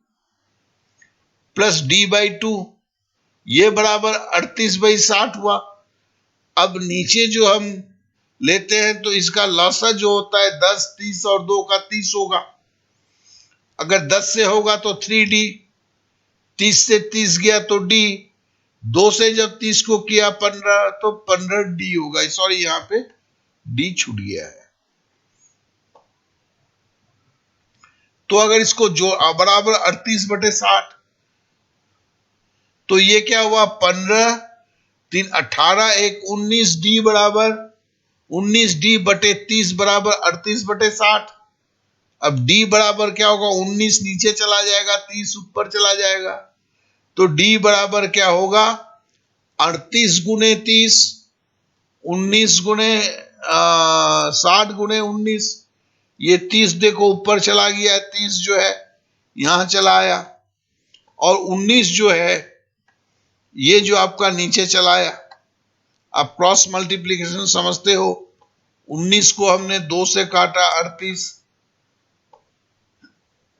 प्लस D/2 ये बराबर 38/60 हुआ। अब नीचे जो हम लेते हैं तो इसका लॉसा जो होता है 10, 30 और 2 का 30 होगा। अगर 10 से होगा तो 3D, 30 से 30 गया तो D, 2 से जब 30 को किया 15 तो 15D होगा। सॉरी यहां पे D छूट गया है। तो अगर इसको जो बराबर 38/60, तो ये क्या हुआ? 15 3 18 1 19D बराबर 19D बटे 30 बराबर 38/60। अब D बराबर क्या होगा? 19 नीचे चला जाएगा, 30 ऊपर चला जाएगा, तो डी बराबर क्या होगा, 38 गुने 30, 19 गुने 60 गुने 19, ये 30 देखो ऊपर चला गया, 30 जो है यहां चला आया, और 19 जो है ये जो आपका नीचे चला आया। आप क्रॉस मल्टीप्लीकेशन समझते हो, 19 को हमने 2 से काटा 38,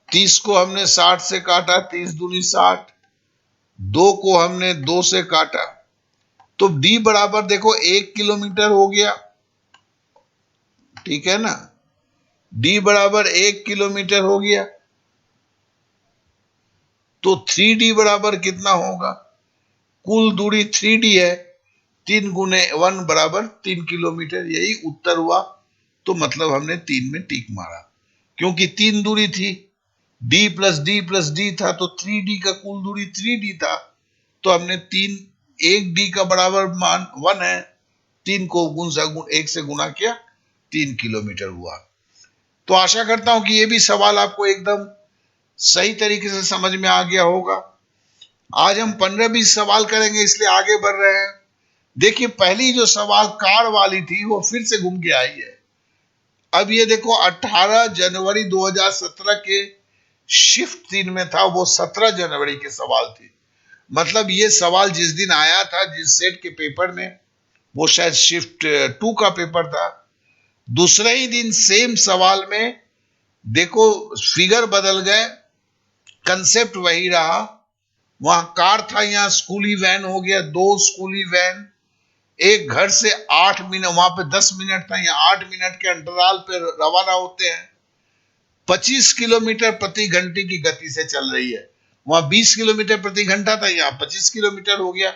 30 को हमने 60 से काटा, 30 दूनी 60, 2 को हमने 2 से काटा, तो डी बराबर देखो 1 किलोमीटर हो गया, ठीक है ना, डी बराबर 1 किलोमीटर हो गया। तो 3D बराबर कितना होगा, कुल दूरी 3D है, 3 गुने 1 बराबर 3 किलोमीटर, यही उत्तर हुआ। तो मतलब हमने 3 में टिक मारा, क्योंकि 3 दूरी थी, D plus D plus D था, तो 3D का कुल दूरी 3D था, तो हमने 3, 1D का बराबर मान 1 है, 3 को 1 से गुना किया, 3 किलोमीटर हुआ। तो आशा करता हूं कि ये भी सवाल आपको एकदम सही तरीके से समझ में आ गया होगा। आज हम 15-20 सवाल करेंगे, इसलिए आगे बढ़ रहे हैं। देखिए पहली जो सवाल कार वाली थी वो फिर से घूम के आई है। अब ये देखो 18 जनवरी 2017 के शिफ्ट 3 में था, वो 17 जनवरी के सवाल थी। मतलब ये सवाल जिस दिन आया था, जिस सेट के पेपर में, वो शायद शिफ्ट 2 का पेपर था, दूसरे ही दिन सेम सवाल में देखो फिगर बदल गए, कंसेप्ट वही रहा। वहां कार था, यहां स्कूली वैन हो गया, 2 स्कूली वैन, एक घर से 8 मिनट, वहां पे 10 मिनट था, यहाँ 8 मिनट के अंतराल पे रवाना होते हैं, 25 किलोमीटर प्रति घंटे की गति से चल रही है। वहां 20 किलोमीटर प्रति घंटा था, यहाँ 25 किलोमीटर हो गया।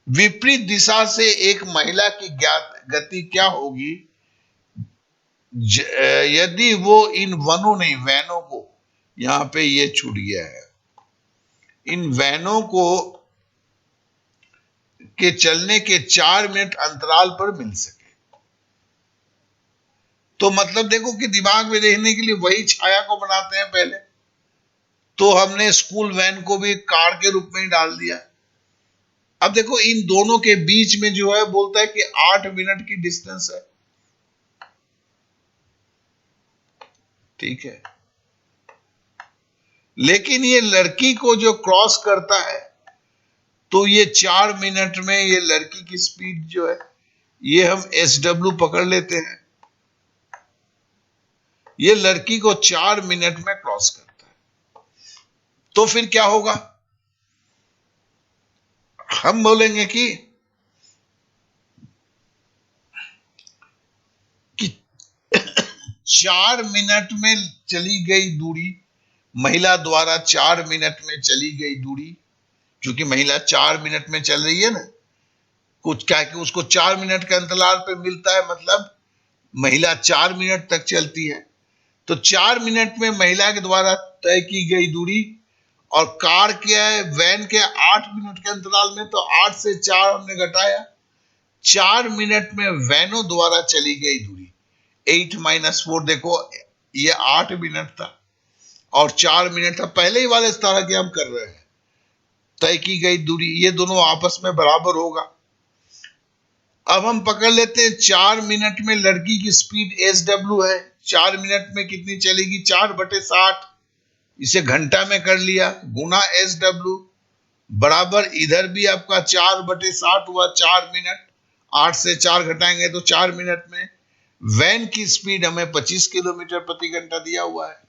विपरीत दिशा से एक महिला की ज्ञात गति क्या होगी यदि वो इन वनों, नहीं वैनों को, यहां पे ये छूट गया है, इन वैनों को के चलने के 4 मिनट अंतराल पर मिल सके। तो मतलब देखो कि दिमाग में देखने के लिए वही छाया को बनाते हैं पहले, तो हमने स्कूल वैन को भी कार के रूप में ही डाल दिया। अब देखो इन दोनों के बीच में जो है बोलता है कि 8 मिनट की डिस्टेंस है, ठीक है, लेकिन ये लड़की को जो क्रॉस करता है, तो ये 4 मिनट में ये लड़की की स्पीड जो है, ये हम SW पकड़ लेते हैं, ये लड़की को 4 मिनट में क्रॉस करता है। तो फिर क्या होगा, हम बोलेंगे कि 4 मिनट में चली गई दूरी, महिला द्वारा 4 मिनट में चली गई दूरी, क्योंकि महिला 4 मिनट में चल रही है ना, कुछ क्या कि उसको 4 मिनट के अंतराल पे मिलता है, मतलब महिला 4 मिनट तक चलती है। तो 4 मिनट में महिला के द्वारा तय की गई दूरी, और कार क्या है, वैन के 8 मिनट के अंतराल में, तो 8 से 4 हमने घटाया, 4 मिनट में वैनों द्वारा चली गई दूरी, 8 - 4, देखो ये 8 मिनट था और 4 मिनट था, पहले ही वाले तरह के हम कर रहे हैं, तय की गई दूरी, ये दोनों आपस में बराबर होगा। अब हम पकड़ लेते हैं 4 मिनट में लड़की की स्पीड SW है, 4 मिनट में कितनी चलेगी, 4/60, इसे घंटा में कर लिया, गुना SW बराबर, इधर भी आपका 4/60 हुआ, 4 मिनट, 8 से 4 घटाएंगे तो 4 मिनट में। वैन की स्पीड हमें 25 किलोमीटर प्रति घंटा दिया हुआ है।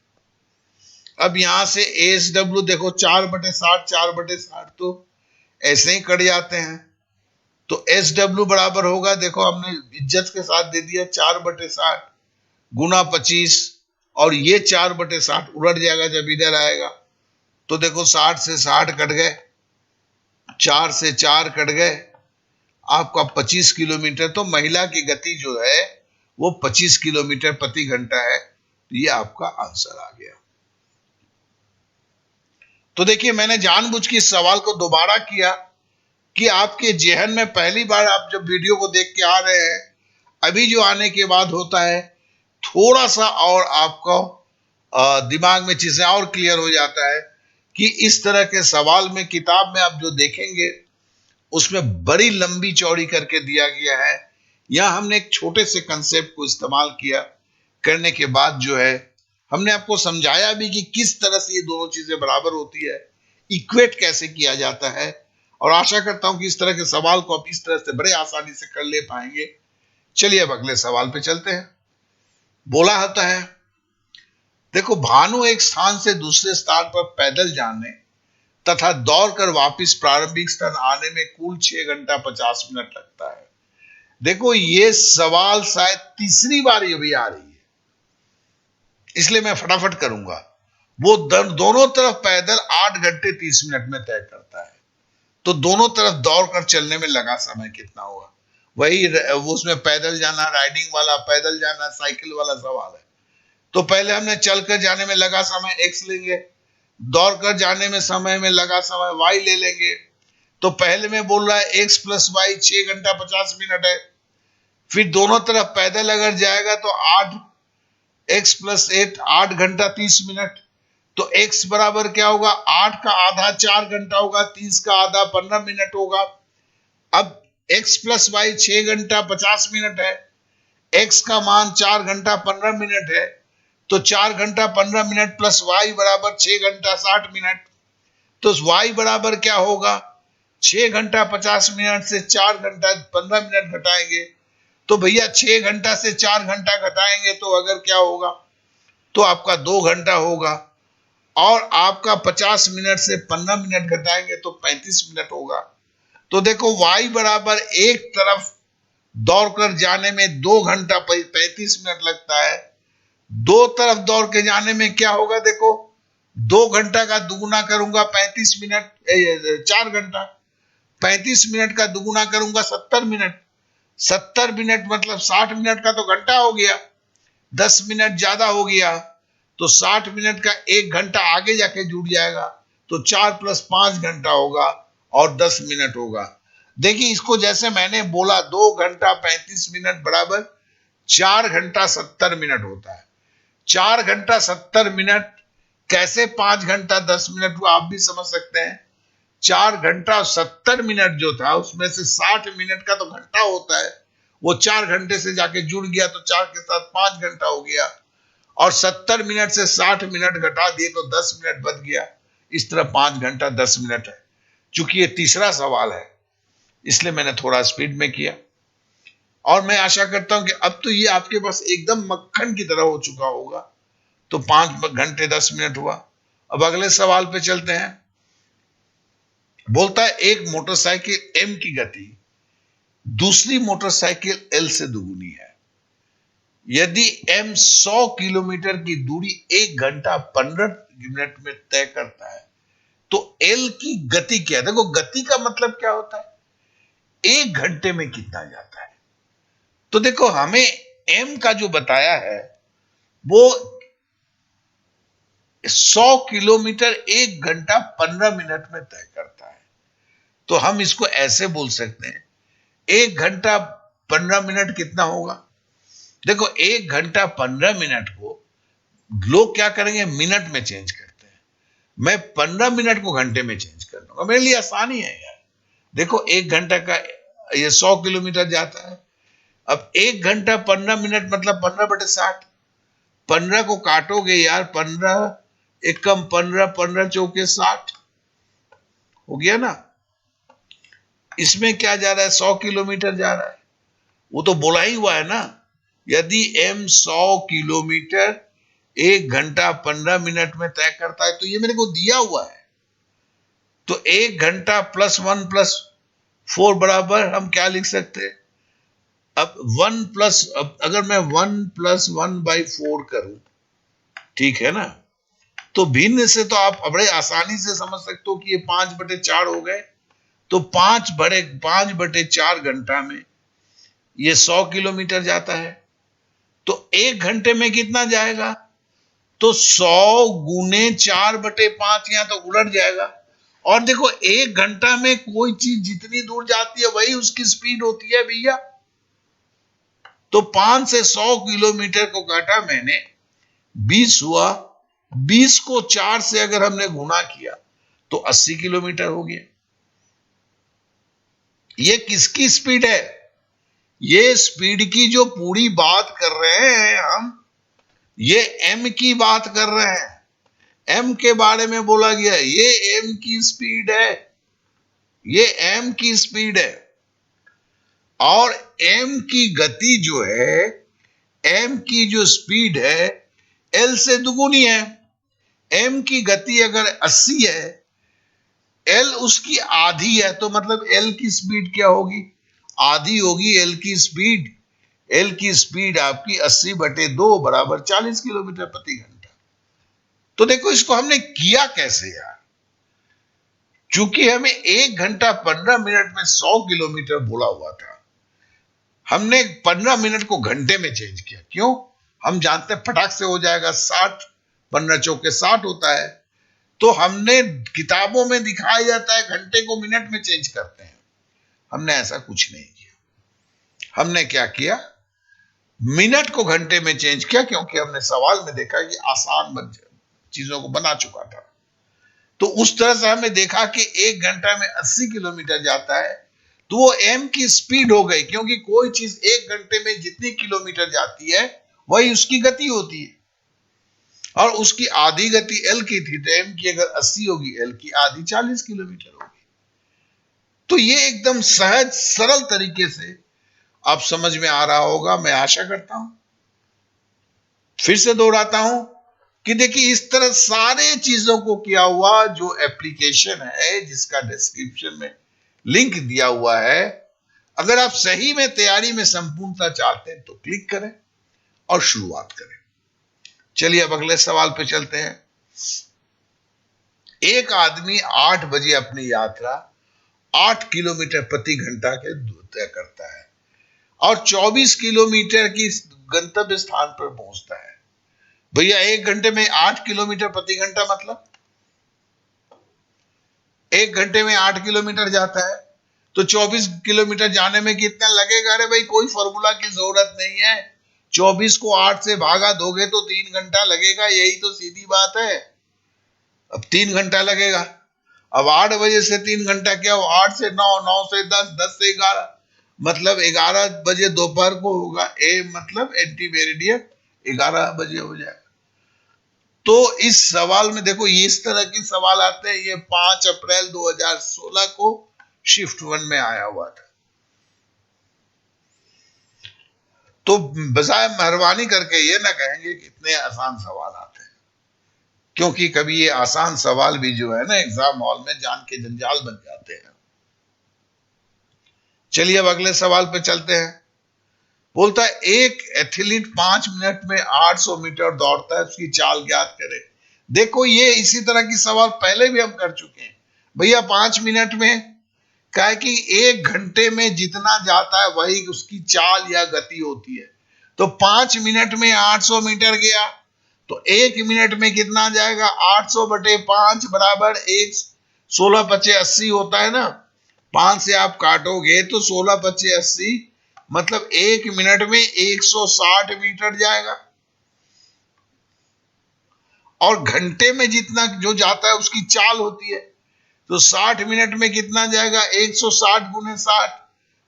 अब यहां से SW देखो 4/60, 4/60 तो ऐसे ही कट जाते हैं, तो SW बराबर होगा, देखो हमने इज्जत के साथ दे दिया 4/60 गुना 25, और ये 4/60 उलट जाएगा जब इधर आएगा, तो देखो 60 से 60 कट गए, 4 से 4 कट गए, आपका 25 किलोमीटर। तो महिला की गति जो है वो 25 किलोमीटर प्रति घंटा है, तो ये आपका आंसर आ गया। तो देखिए मैंने जानबूझ के इस सवाल को दोबारा किया कि आपके जेहन में पहली बार आप जब वीडियो को देख के आ रहे हैं, अभी जो आने के बाद होता है, थोड़ा सा और आपको दिमाग में चीजें और क्लियर हो जाता है। कि इस तरह के सवाल में किताब में आप जो देखेंगे उसमें बड़ी लंबी चौड़ी करके दिया गया है। यहां हमने एक छोटे से कंसेप्ट को इस्तेमाल किया, करने के बाद जो है हमने आपको समझाया भी कि किस तरह से ये दोनों चीजें बराबर होती है, इक्वेट कैसे किया जाता है, और आशा करता हूं कि इस तरह के सवाल को आप इस तरह से बड़े आसानी से कर ले पाएंगे। चलिए अब अगले सवाल पे चलते हैं। बोला होता है, देखो, भानु एक स्थान से दूसरे स्थान पर पैदल जाने तथा दौड़कर वापस प्रारंभिक स्थान आने में कुल 6 घंटा 50 मिनट लगता है। देखो, ये सवाल शायद तीसरी बार ये भी आ रही है, इसलिए मैं फटाफट करूंगा। वो दोनों तरफ पैदल 8 घंटे 30 मिनट में तय करता है, तो दोनों तरफ दौड़कर चलने में लगा समय कितना हुआ? वही उसमें पैदल जाना, राइडिंग वाला, पैदल जाना, साइकिल वाला सवाल है। तो पहले हमने चलकर जाने में लगा समय x लेंगे, दौड़कर जाने में समय में लगा समय y ले लेंगे। तो पहले में बोल रहा है x प्लस वाई 6 घंटा 50 मिनट है। फिर दोनों तरफ पैदल अगर जाएगा तो 8x प्लस 8 8 घंटा 30 मिनट। तो x बराबर क्या होगा? 8 का आधा 4 घंटा होगा, 30 का आधा 15 मिनट होगा। अब x प्लस वाई 6 घंटा 50 मिनट है, x का मान 4 घंटा 15 मिनट है, तो 4 घंटा 15 मिनट प्लस y बराबर 6 घंटा 60 मिनट। तो y बराबर क्या होगा? 6 घंटा 50 मिनट से 4 घंटा 15 मिनट घटाएंगे, तो भैया 6 घंटा से 4 घंटा घटाएंगे तो अगर क्या होगा? तो आपका 2 घंटा होगा, और आपका 50 मिनट से 15 मिनट घटाएंगे तो 35 मिनट होगा। तो देखो, y बराबर एक तरफ दौड़कर जाने में 2 घंटा 35 मिनट लगता है, दो तरफ दौड़ के जाने में क्या होगा? देखो, 2 घंटा का दुगुना करूंगा 35 मिनट, 4 घंटा, 35 मिनट का दुगुना करूंगा 70 मिनट, 70 मिनट मतलब 60 मिनट का तो घंटा हो गया, 10 मिनट ज्यादा हो गया, तो 60 मिनट का 1 घंटा आगे जाके जुड़ जाएगा, तो 4 प्लस 5 घंटा होगा और 10 मिनट होगा। देखिए, इसको जैसे मैंने बोला 2 घंटा 35 मिनट बराबर 4 घंटा 70 मिनट होता है। 4 घंटा 70 मिनट कैसे 5 घंटा 10 मिनट हुआ, आप भी समझ सकते हैं। 4 घंटा 70 मिनट जो था उसमें से 60 मिनट का तो घंटा होता है, वो 4 घंटे से जाके जुड़ गया, तो 4 के साथ 5 घंटा हो गया, और 70 मिनट से 60 मिनट घटा दिए तो 10 मिनट बच गया। इस तरह 5 घंटा 10 मिनट है। चूंकि ये तीसरा सवाल है इसलिए मैंने थोड़ा स्पीड में किया, और मैं आशा करता हूं कि अब तो ये आपके पास एकदम मक्खन की तरह हो चुका होगा। तो 5 घंटे 10 मिनट हुआ। अब अगले सवाल पे चलते हैं। बोलता है, एक मोटरसाइकिल m की गति दूसरी मोटरसाइकिल l से दुगुनी है। यदि m 100 किलोमीटर की दूरी 1 घंटा 15 मिनट में तय करता है, तो l की गति क्या है? देखो, गति का मतलब क्या होता है? 1 घंटे में कितना जाता है। तो देखो, हमें m का जो बताया है वो 100 किलोमीटर 1 घंटा 15 मिनट में तय करता है। तो हम इसको ऐसे बोल सकते हैं, 1 घंटा 15 मिनट कितना होगा? देखो, 1 घंटा 15 मिनट को लोग क्या करेंगे? मिनट में चेंज करते हैं। मैं 15 मिनट को घंटे में चेंज कर दूंगा, मेरे लिए आसानी है यार। देखो, 1 घंटा का ये 100 किलोमीटर जाता है। अब 1 घंटा 15 मिनट मतलब 15/60। 15 को काटोगे यार, 15 एकम 15, 15 चौके 60 हो गया ना। इसमें क्या जा रहा है? 100 किलोमीटर जा रहा है, वो तो बोला ही हुआ है ना। यदि m 100 किलोमीटर 1 घंटा 15 मिनट में तय करता है, तो ये मेरे को दिया हुआ है। तो 1 घंटा प्लस 1 प्लस 4 बराबर हम क्या लिख सकते हैं? अब 1 प्लस, अगर मैं 1 प्लस 1/4 करूं, ठीक है ना, तो भिन्न से तो आप बड़े आसानी से समझ सकते हो कि ये 5/4 हो गए। तो 5/4 घंटा में ये 100 किलोमीटर जाता है। तो 1 घंटे में कितना जाएगा? तो 100 गुने 4/5 यहां तो उलट जाएगा। और देखो, 1 घंटा में कोई चीज जितनी दूर जाती है वही उसकी स्पीड होती है भैया। तो 5 से 100 किलोमीटर को काटा मैंने, 20 हुआ, 20 को 4 से अगर हमने गुणा किया तो 80 किलोमीटर हो गया। ये किसकी स्पीड है? ये स्पीड की जो पूरी बात कर रहे हैं हम, ये m की बात कर रहे हैं। m के बारे में बोला गया है, ये m की स्पीड है, ये m की स्पीड है। और m की गति जो है, m की जो स्पीड है l से दुगुनी है। m की गति अगर 80 है, l उसकी आधी है, तो मतलब l की स्पीड क्या होगी? आधी होगी l की स्पीड। l की स्पीड आपकी 80/2 बराबर 40 किलोमीटर प्रति घंटा। तो देखो इसको हमने किया कैसे यार? चूंकि हमें 1 घंटा 15 मिनट में 100 किलोमीटर बोला हुआ था, हमने 15 मिनट को घंटे में चेंज किया। क्यों? हम जानते हैं फटाक से हो जाएगा, 60 15 चौके 60 होता है। तो हमने किताबों में दिखाया जाता है घंटे को मिनट में चेंज करते हैं, हमने ऐसा कुछ नहीं किया। हमने क्या किया? मिनट को घंटे में चेंज किया, क्योंकि हमने सवाल में देखा कि आसान चीजों को बना चुका था। तो उस तरह से हमने देखा कि 1 घंटा में 80 किलोमीटर जाता है, तो वो m की स्पीड हो गई, क्योंकि कोई चीज 1 घंटे में जितनी किलोमीटर जाती है वही उसकी गति होती है। और उसकी आधी गति l की थी, तो m की अगर 80 होगी, l की आधी 40 किलोमीटर होगी। तो ये एकदम सहज सरल तरीके से आप समझ में आ रहा होगा, मैं आशा करता हूं। फिर से दोहराता हूं कि देखिए इस तरह सारे चीजों को किया हुआ जो एप्लीकेशन है, जिसका डिस्क्रिप्शन में लिंक दिया हुआ है, अगर आप सही में तैयारी में संपूर्णता चाहते हैं तो क्लिक करें और शुरुआत करें। चलिए अब अगले सवाल पे चलते हैं। एक आदमी 8 बजे अपनी यात्रा 8 किलोमीटर प्रति घंटा के तय करता है और 24 किलोमीटर की गंतव्य स्थान पर पहुंचता है। भैया 1 घंटे में 8 किलोमीटर प्रति घंटा मतलब 1 घंटे में 8 किलोमीटर जाता है, तो 24 किलोमीटर जाने में कितना लगेगा? अरे भाई कोई फॉर्मूला की जरूरत नहीं है, 24 को 8 से भागा दोगे तो 3 घंटा लगेगा, यही तो सीधी बात है। अब 3 घंटा लगेगा। अब 8 बजे से 3 घंटा क्या हो? 8 से 9, 9 से 10, 10 से 11, मतलब 11 बजे दोपहर को होगा। मतलब एंटी मेरिडियन 11 बजे हो जाएगा। तो इस सवाल में देखो इस तरह के सवाल आते हैं। ये 5 अप्रैल 2016 को शिफ्ट 1 में आया हुआ था। तो बजाय मेहरबानी करके ये ना कहेंगे कि इतने आसान सवाल आते हैं, क्योंकि कभी ये आसान सवाल भी जो है ना एग्जाम हॉल में जान के जंजाल बन जाते हैं। चलिए अब अगले सवाल पे चलते हैं। बोलता है एक एथलीट 5 मिनट में 800 मीटर दौड़ता है, उसकी चाल ज्ञात करें। देखो ये इसी तरह की सवाल पहले भी हम कर चुके हैं भैया। 5 मिनट में क्या है कि 1 घंटे में जितना जाता है वही उसकी चाल या गति होती है। तो 5 मिनट में 800 मीटर गया, तो 1 मिनट में कितना जाएगा? 800/5 बराबर 1, 16×5 = 80 होता है ना। 5 से आप काटोगे तो 16×5 = 80, मतलब 1 मिनट में 160 मीटर जाएगा। और घंटे में जितना जो जाता है उसकी चाल होती है, तो 60 मिनट में कितना जाएगा? 160 × 60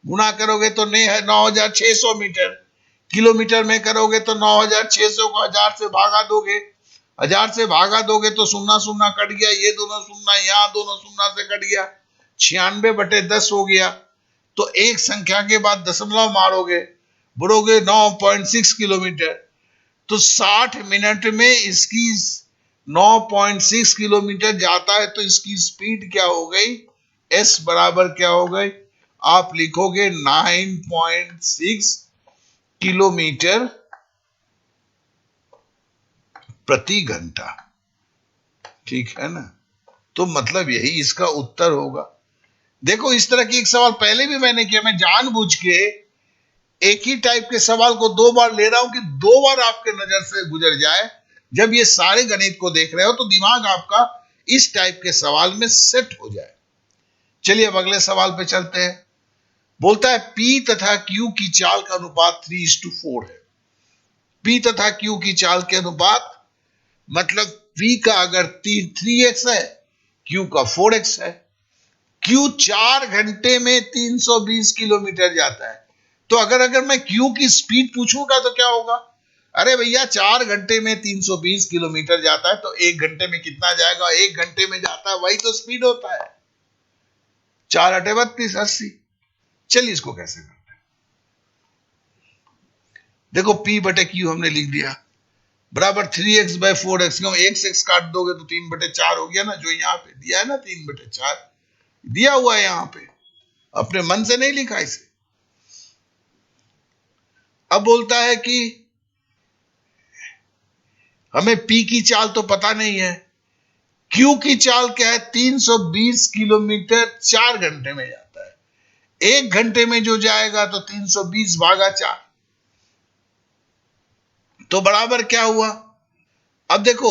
गुना करोगे तो 9600 मीटर। किलोमीटर में करोगे तो 9600 को 1000 से भागा दोगे, 1000 से भागा दोगे तो 0 0 कट गया, ये दोनों 0 यहाँ दोनों 0 से कट गया, 96/10 हो गया। तो एक संख्या के बाद दशमलव मारोगे, बढ़ोगे 9.6 किलोमीटर। तो 60 मिनट में इसकी 9.6 किलोमीटर जाता है, तो इसकी स्पीड क्या हो गई? s बराबर क्या हो गई? आप लिखोगे 9.6 किलोमीटर प्रति घंटा। ठीक है ना? तो मतलब यही इसका उत्तर होगा। देखो इस तरह की एक सवाल पहले भी मैंने किया। मैं जानबूझ के एक ही टाइप के सवाल को 2 बार ले रहा हूं कि 2 बार आपके नजर से गुजर जाए। जब ये सारे गणित को देख रहे हो तो दिमाग आपका इस टाइप के सवाल में सेट हो जाए। चलिए अब अगले सवाल पे चलते हैं। बोलता है P तथा Q की चाल का अनुपात 3:4 है। P तथा Q की चाल के अनुपात मतलब P का अगर 3x है, Q का 4x है। Q 4 घंटे में 320 किलोमीटर जाता है। तो अगर मैं Q की स्पीड पूछूंगा तो क्या होगा? अरे भैया 4 घंटे में 320 किलोमीटर जाता है, तो 1 घंटे में कितना जाएगा? 1 घंटे में जाता है, वही तो स्पीड होता है। 4 अटे 32, 80। चलिए इसको कैसे करते हैं? देखो P बटे Q हमने लिख दिया बराबर 3x बाय 4x। क्यों x काट दोगे तो 3/4 हो गया ना, जो यहां पे दिया है ना 3/4 दिया हुआ है यहां पे, अपने मन से नहीं लिखा इसे। अब बोलता है कि हमें P की चाल तो पता नहीं है, Q की चाल क्या है? 320 किलोमीटर 4 घंटे में जाता है। 1 घंटे में जो जाएगा तो 320 भागा 4, तो बराबर क्या हुआ? अब देखो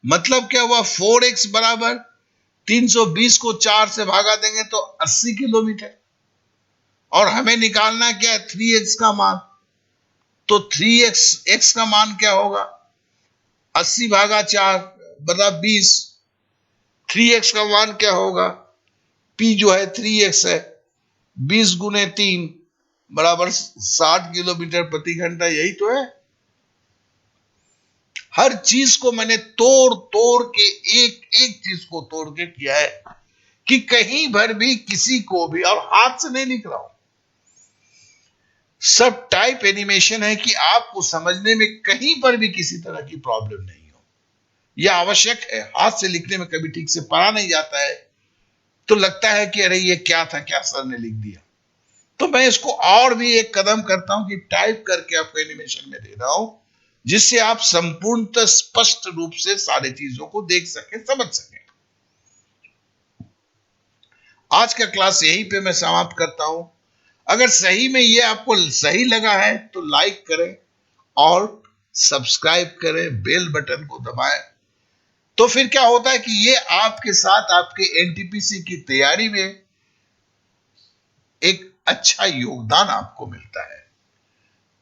मतलब क्या हुआ? 4x बराबर 320 को 4 से भागा देंगे तो 80 किलोमीटर, और हमें निकालना क्या है? 3x का मान। तो 3x का मान क्या होगा? 80 भागा 4 बराबर 20। 3x का मान क्या होगा? P जो है 3x है, 20 गुने 3 बराबर 60 किलोमीटर प्रति घंटा। यही तो है। हर चीज को मैंने तोड़ तोड़ के, एक एक चीज को तोड़ के किया है कि कहीं भर भी किसी को भी, और हाथ से नहीं लिख रहा हूं, सब टाइप एनिमेशन है कि आपको समझने में कहीं पर भी किसी तरह की प्रॉब्लम नहीं हो। यह आवश्यक है। हाथ से लिखने में कभी ठीक से पढ़ा नहीं जाता है, तो लगता है कि अरे ये क्या था, क्या सर ने लिख दिया। तो मैं इसको और भी एक कदम करता हूं कि टाइप करके आपको एनिमेशन में दे रहा हूं, जिससे आप संपूर्णतः स्पष्ट रूप से सारी चीजों को देख सके, समझ सके। आज का क्लास यहीं पे मैं समाप्त करता हूं। अगर सही में ये आपको सही लगा है तो लाइक करें और सब्सक्राइब करें, बेल बटन को दबाएं। तो फिर क्या होता है कि ये आपके साथ आपके एनटीपीसी की तैयारी में एक अच्छा योगदान आपको मिलता है।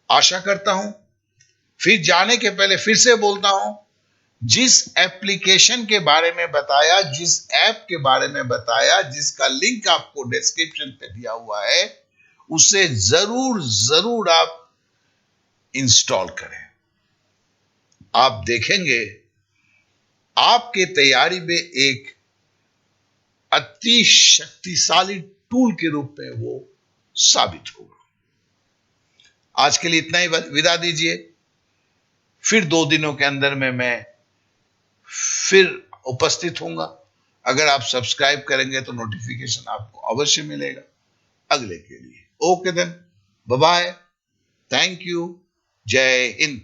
आशा करता हूं। फिर जाने के पहले फिर से बोलता हूं, जिस एप्लीकेशन के बारे में बताया, जिस ऐप के बारे में बताया, जिसका लिंक आपको डिस्क्रिप्शन पे दिया हुआ है, उसे जरूर जरूर आप इंस्टॉल करें। आप देखेंगे आपके तैयारी में एक अति शक्तिशाली टूल के रूप में वो साबित होगा। आज के लिए इतना ही, विदा दीजिए। फिर 2 दिनों के अंदर में मैं फिर उपस्थित होऊंगा। अगर आप सब्सक्राइब करेंगे तो नोटिफिकेशन आपको अवश्य मिलेगा अगले के लिए। Okay then, bye bye, thank you, जय हिंद।